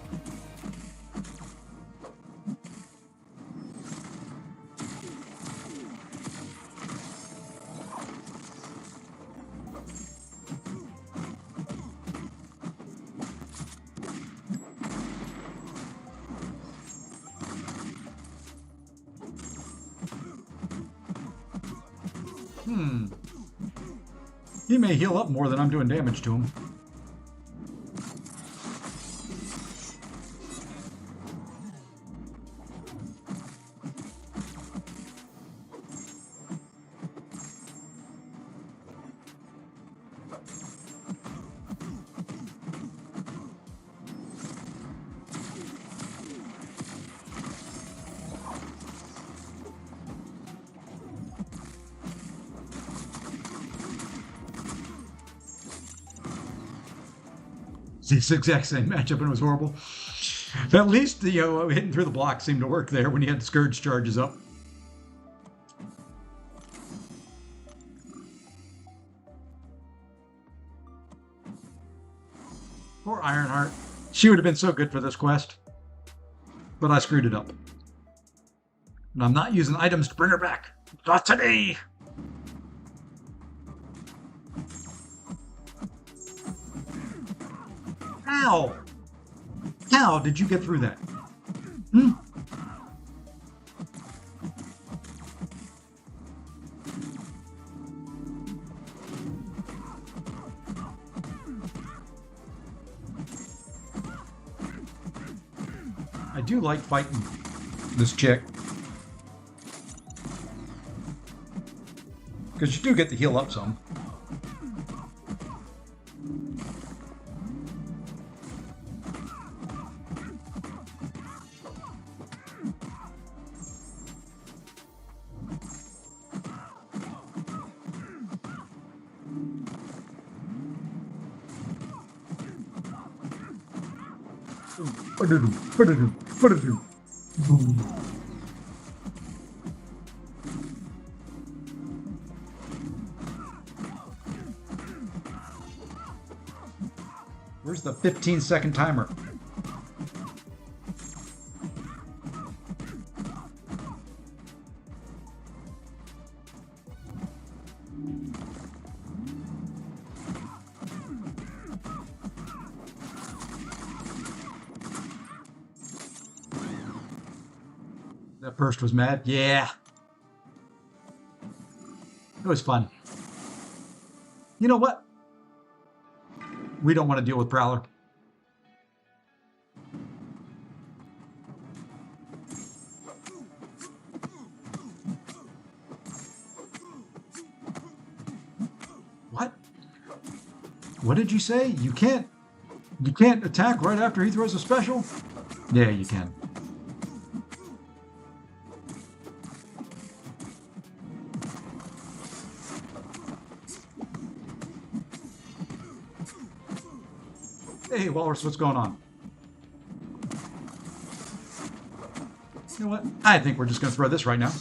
He may heal up more than I'm doing damage to him. It's the exact same matchup and it was horrible. At least the hitting through the block seemed to work there when he had the Scourge charges up. Poor Ironheart. She would have been so good for this quest. But I screwed it up. And I'm not using items to bring her back. Not today! How? How did you get through that? I do like fighting this chick. Because you do get to heal up some. Where's the 15-second timer? That first was mad. Yeah. It was fun. You know what? We don't want to deal with Prowler. What? What did you say? You can't attack right after he throws a special? Yeah, you can. Hey, Walrus, what's going on? You know what? I think we're just going to throw this right now.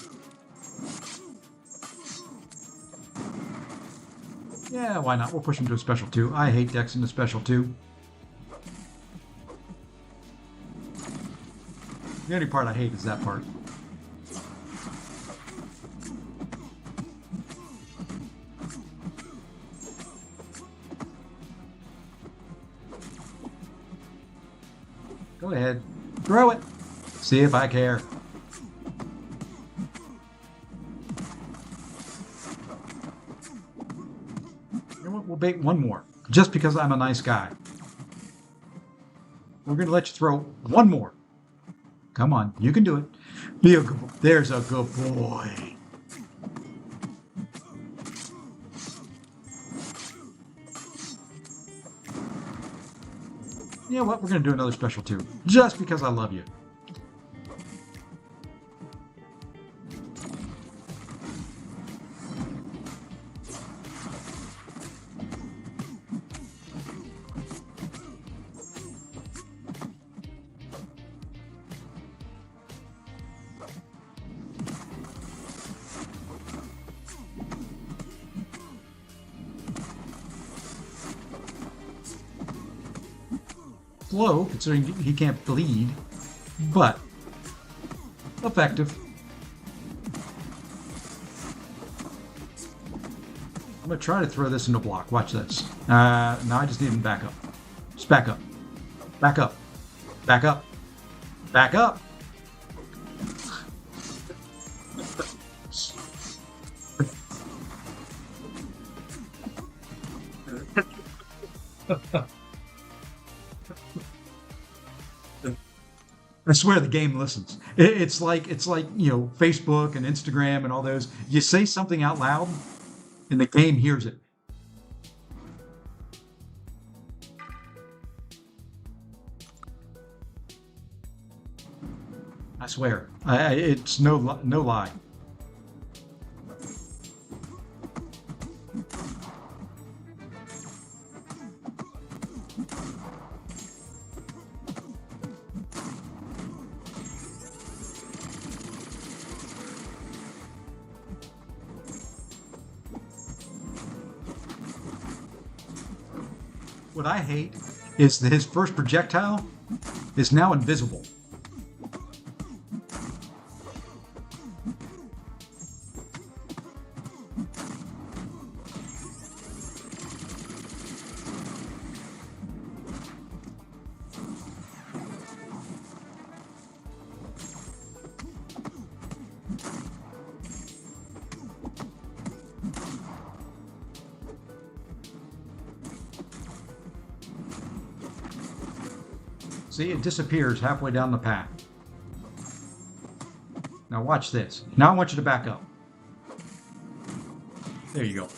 Yeah, why not? We'll push him to a special 2. I hate Dex into special 2. The only part I hate is that part. Go ahead. Throw it. See if I care. You know what? We'll bait one more. Just because I'm a nice guy. We're going to let you throw one more. Come on. You can do it. Be a good boy. There's a good boy. You know what? We're going to do another special 2. Just because I love you. Slow, considering he can't bleed, but effective. I'm going to try to throw this into block. Watch this. Now I just need him back up. Just back up. Back up. Back up. Back up. I swear the game listens. It's like Facebook and Instagram and all those. You say something out loud, and the game hears it. I swear. It's no lie. What I hate is that his first projectile is now invisible. See, it disappears halfway down the path. Now watch this. Now I want you to back up. There you go.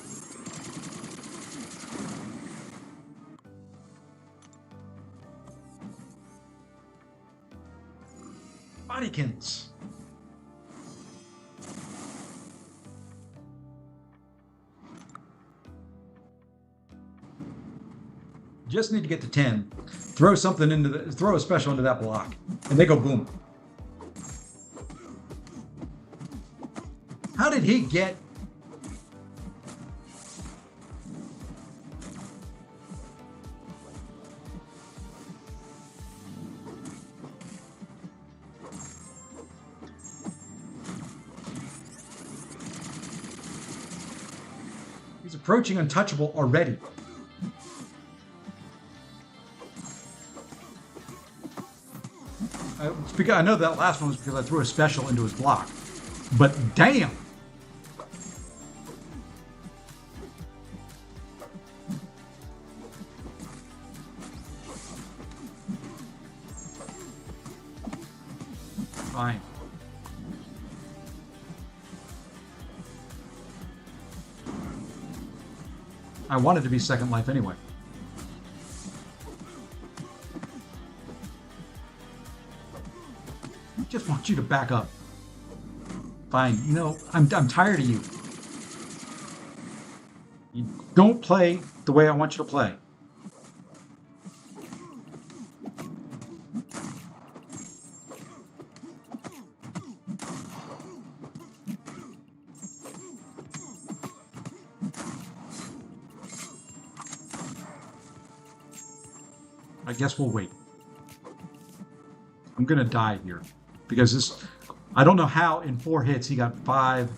Bodykins. Just need to get to 10. Throw something throw a special into that block, and they go boom. How did he get? He's approaching untouchable already. I know that last one was because I threw a special into his block. But damn! Fine. I wanted to be second life anyway. Just want you to back up. Fine. You know, I'm tired of you. You don't play the way I want you to play. I guess we'll wait. I'm gonna die here. Because this, I don't know how in 4 hits he got 5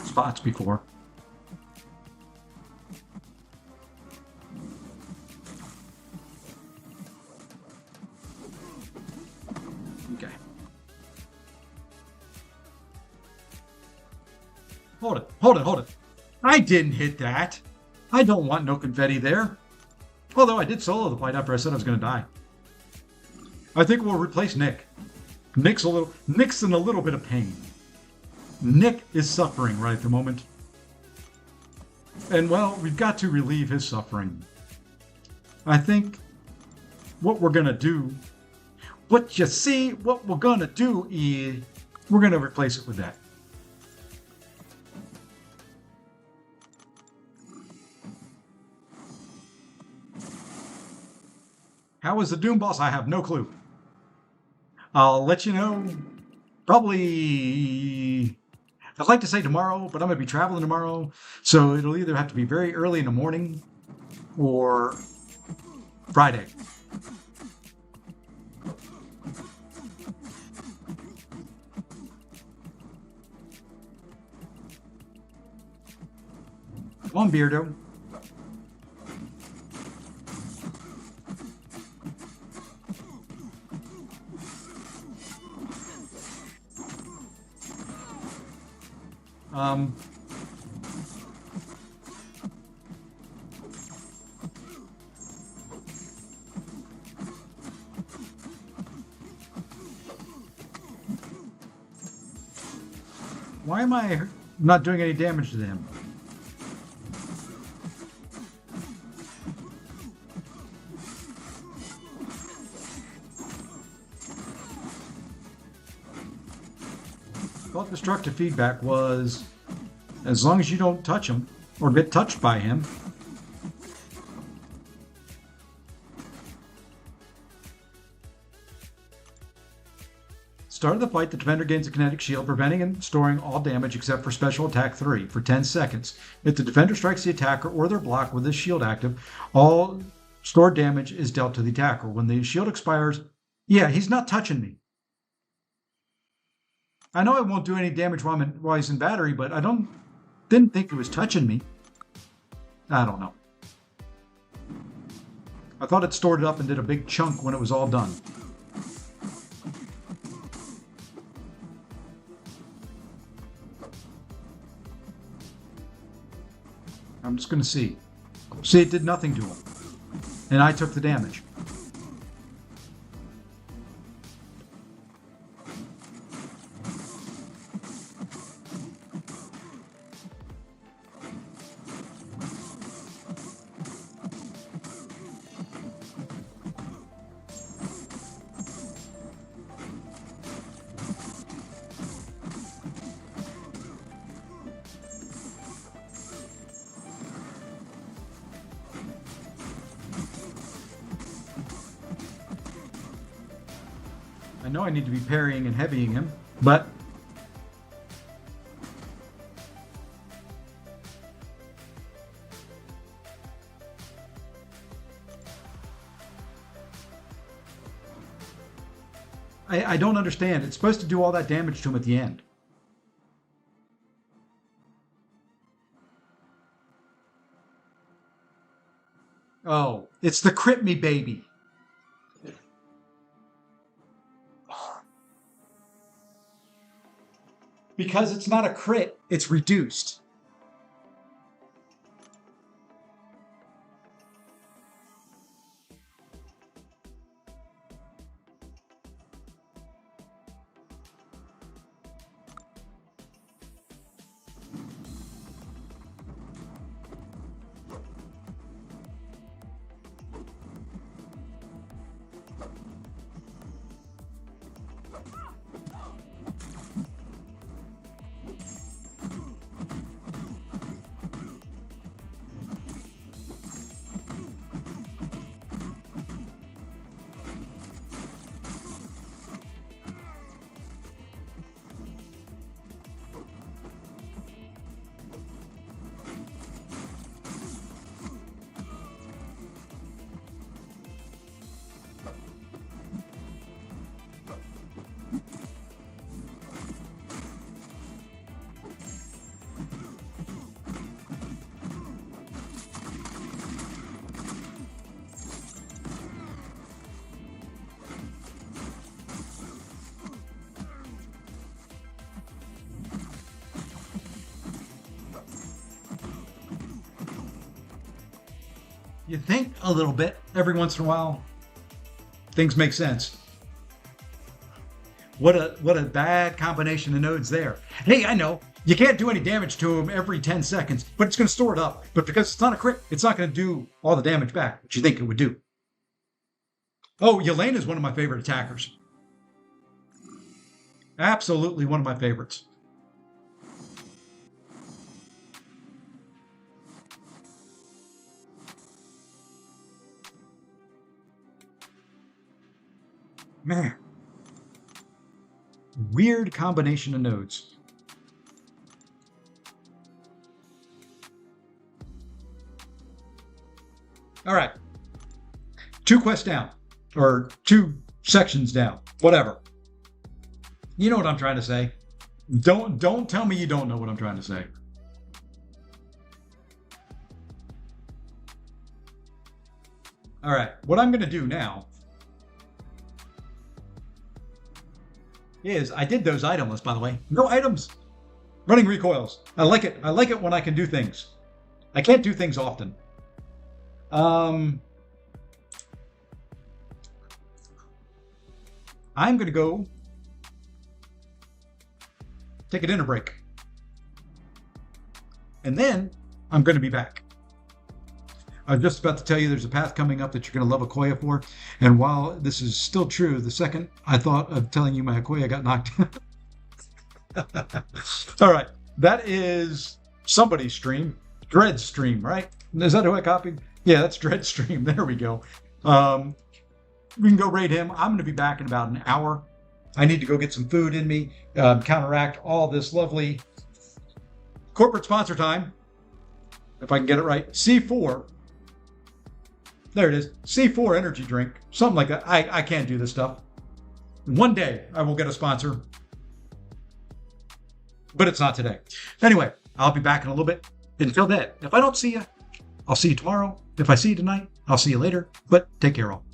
spots before. Okay. Hold it. I didn't hit that. I don't want no confetti there. Although I did solo the fight after I said I was going to die. I think we'll replace Nick. Nick's in a little bit of pain. Nick is suffering right at the moment. And well, we've got to relieve his suffering. I think what we're going to do, what we're going to do is we're going to replace it with that. How is the Doom boss? I have no clue. I'll let you know probably, I'd like to say tomorrow, but I'm going to be traveling tomorrow. So it'll either have to be very early in the morning or Friday. Come on, Beardo. Why am I not doing any damage to him? Thought destructive feedback was as long as you don't touch him or get touched by him. Start of the fight, the defender gains a kinetic shield, preventing and storing all damage except for special attack 3 for 10 seconds. If the defender strikes the attacker or their block with this shield active, all stored damage is dealt to the attacker. When the shield expires, yeah, he's not touching me. I know it won't do any damage while he's in battery, but I didn't think it was touching me. I don't know. I thought it stored it up and did a big chunk when it was all done. I'm just going to see. See, it did nothing to him. And I took the damage. I know I need to be parrying and heavying him, but I don't understand. It's supposed to do all that damage to him at the end. Oh, it's the crit me baby. Because it's not a crit, it's reduced. You think a little bit every once in a while, things make sense. What a bad combination of nodes there. Hey, I know you can't do any damage to him every 10 seconds, but it's going to store it up. But because it's not a crit, it's not going to do all the damage back, which you think it would do. Oh, Yelena is one of my favorite attackers. Absolutely one of my favorites. Man. Weird combination of nodes. All right. 2 quests down. Or 2 sections down. Whatever. You know what I'm trying to say. Don't tell me you don't know what I'm trying to say. All right. What I'm going to do now is I did those item lists, by the way. No items. Running recoils. I like it. I like it when I can do things. I can't do things often. I'm going to go take a dinner break. And then I'm going to be back. I was just about to tell you there's a path coming up that you're going to love Akoya for. And while this is still true, the second I thought of telling you my Akoya got knocked out. All right. That is somebody's stream. Dread's stream, right? Is that who I copied? Yeah, that's Dread's stream. There we go. We can go raid him. I'm going to be back in about an hour. I need to go get some food in me, counteract all this lovely corporate sponsor time. If I can get it right. C4. There it is. C4 energy drink. Something like that. I can't do this stuff. One day I will get a sponsor. But it's not today. Anyway, I'll be back in a little bit. Until then, if I don't see you, I'll see you tomorrow. If I see you tonight, I'll see you later. But take care all.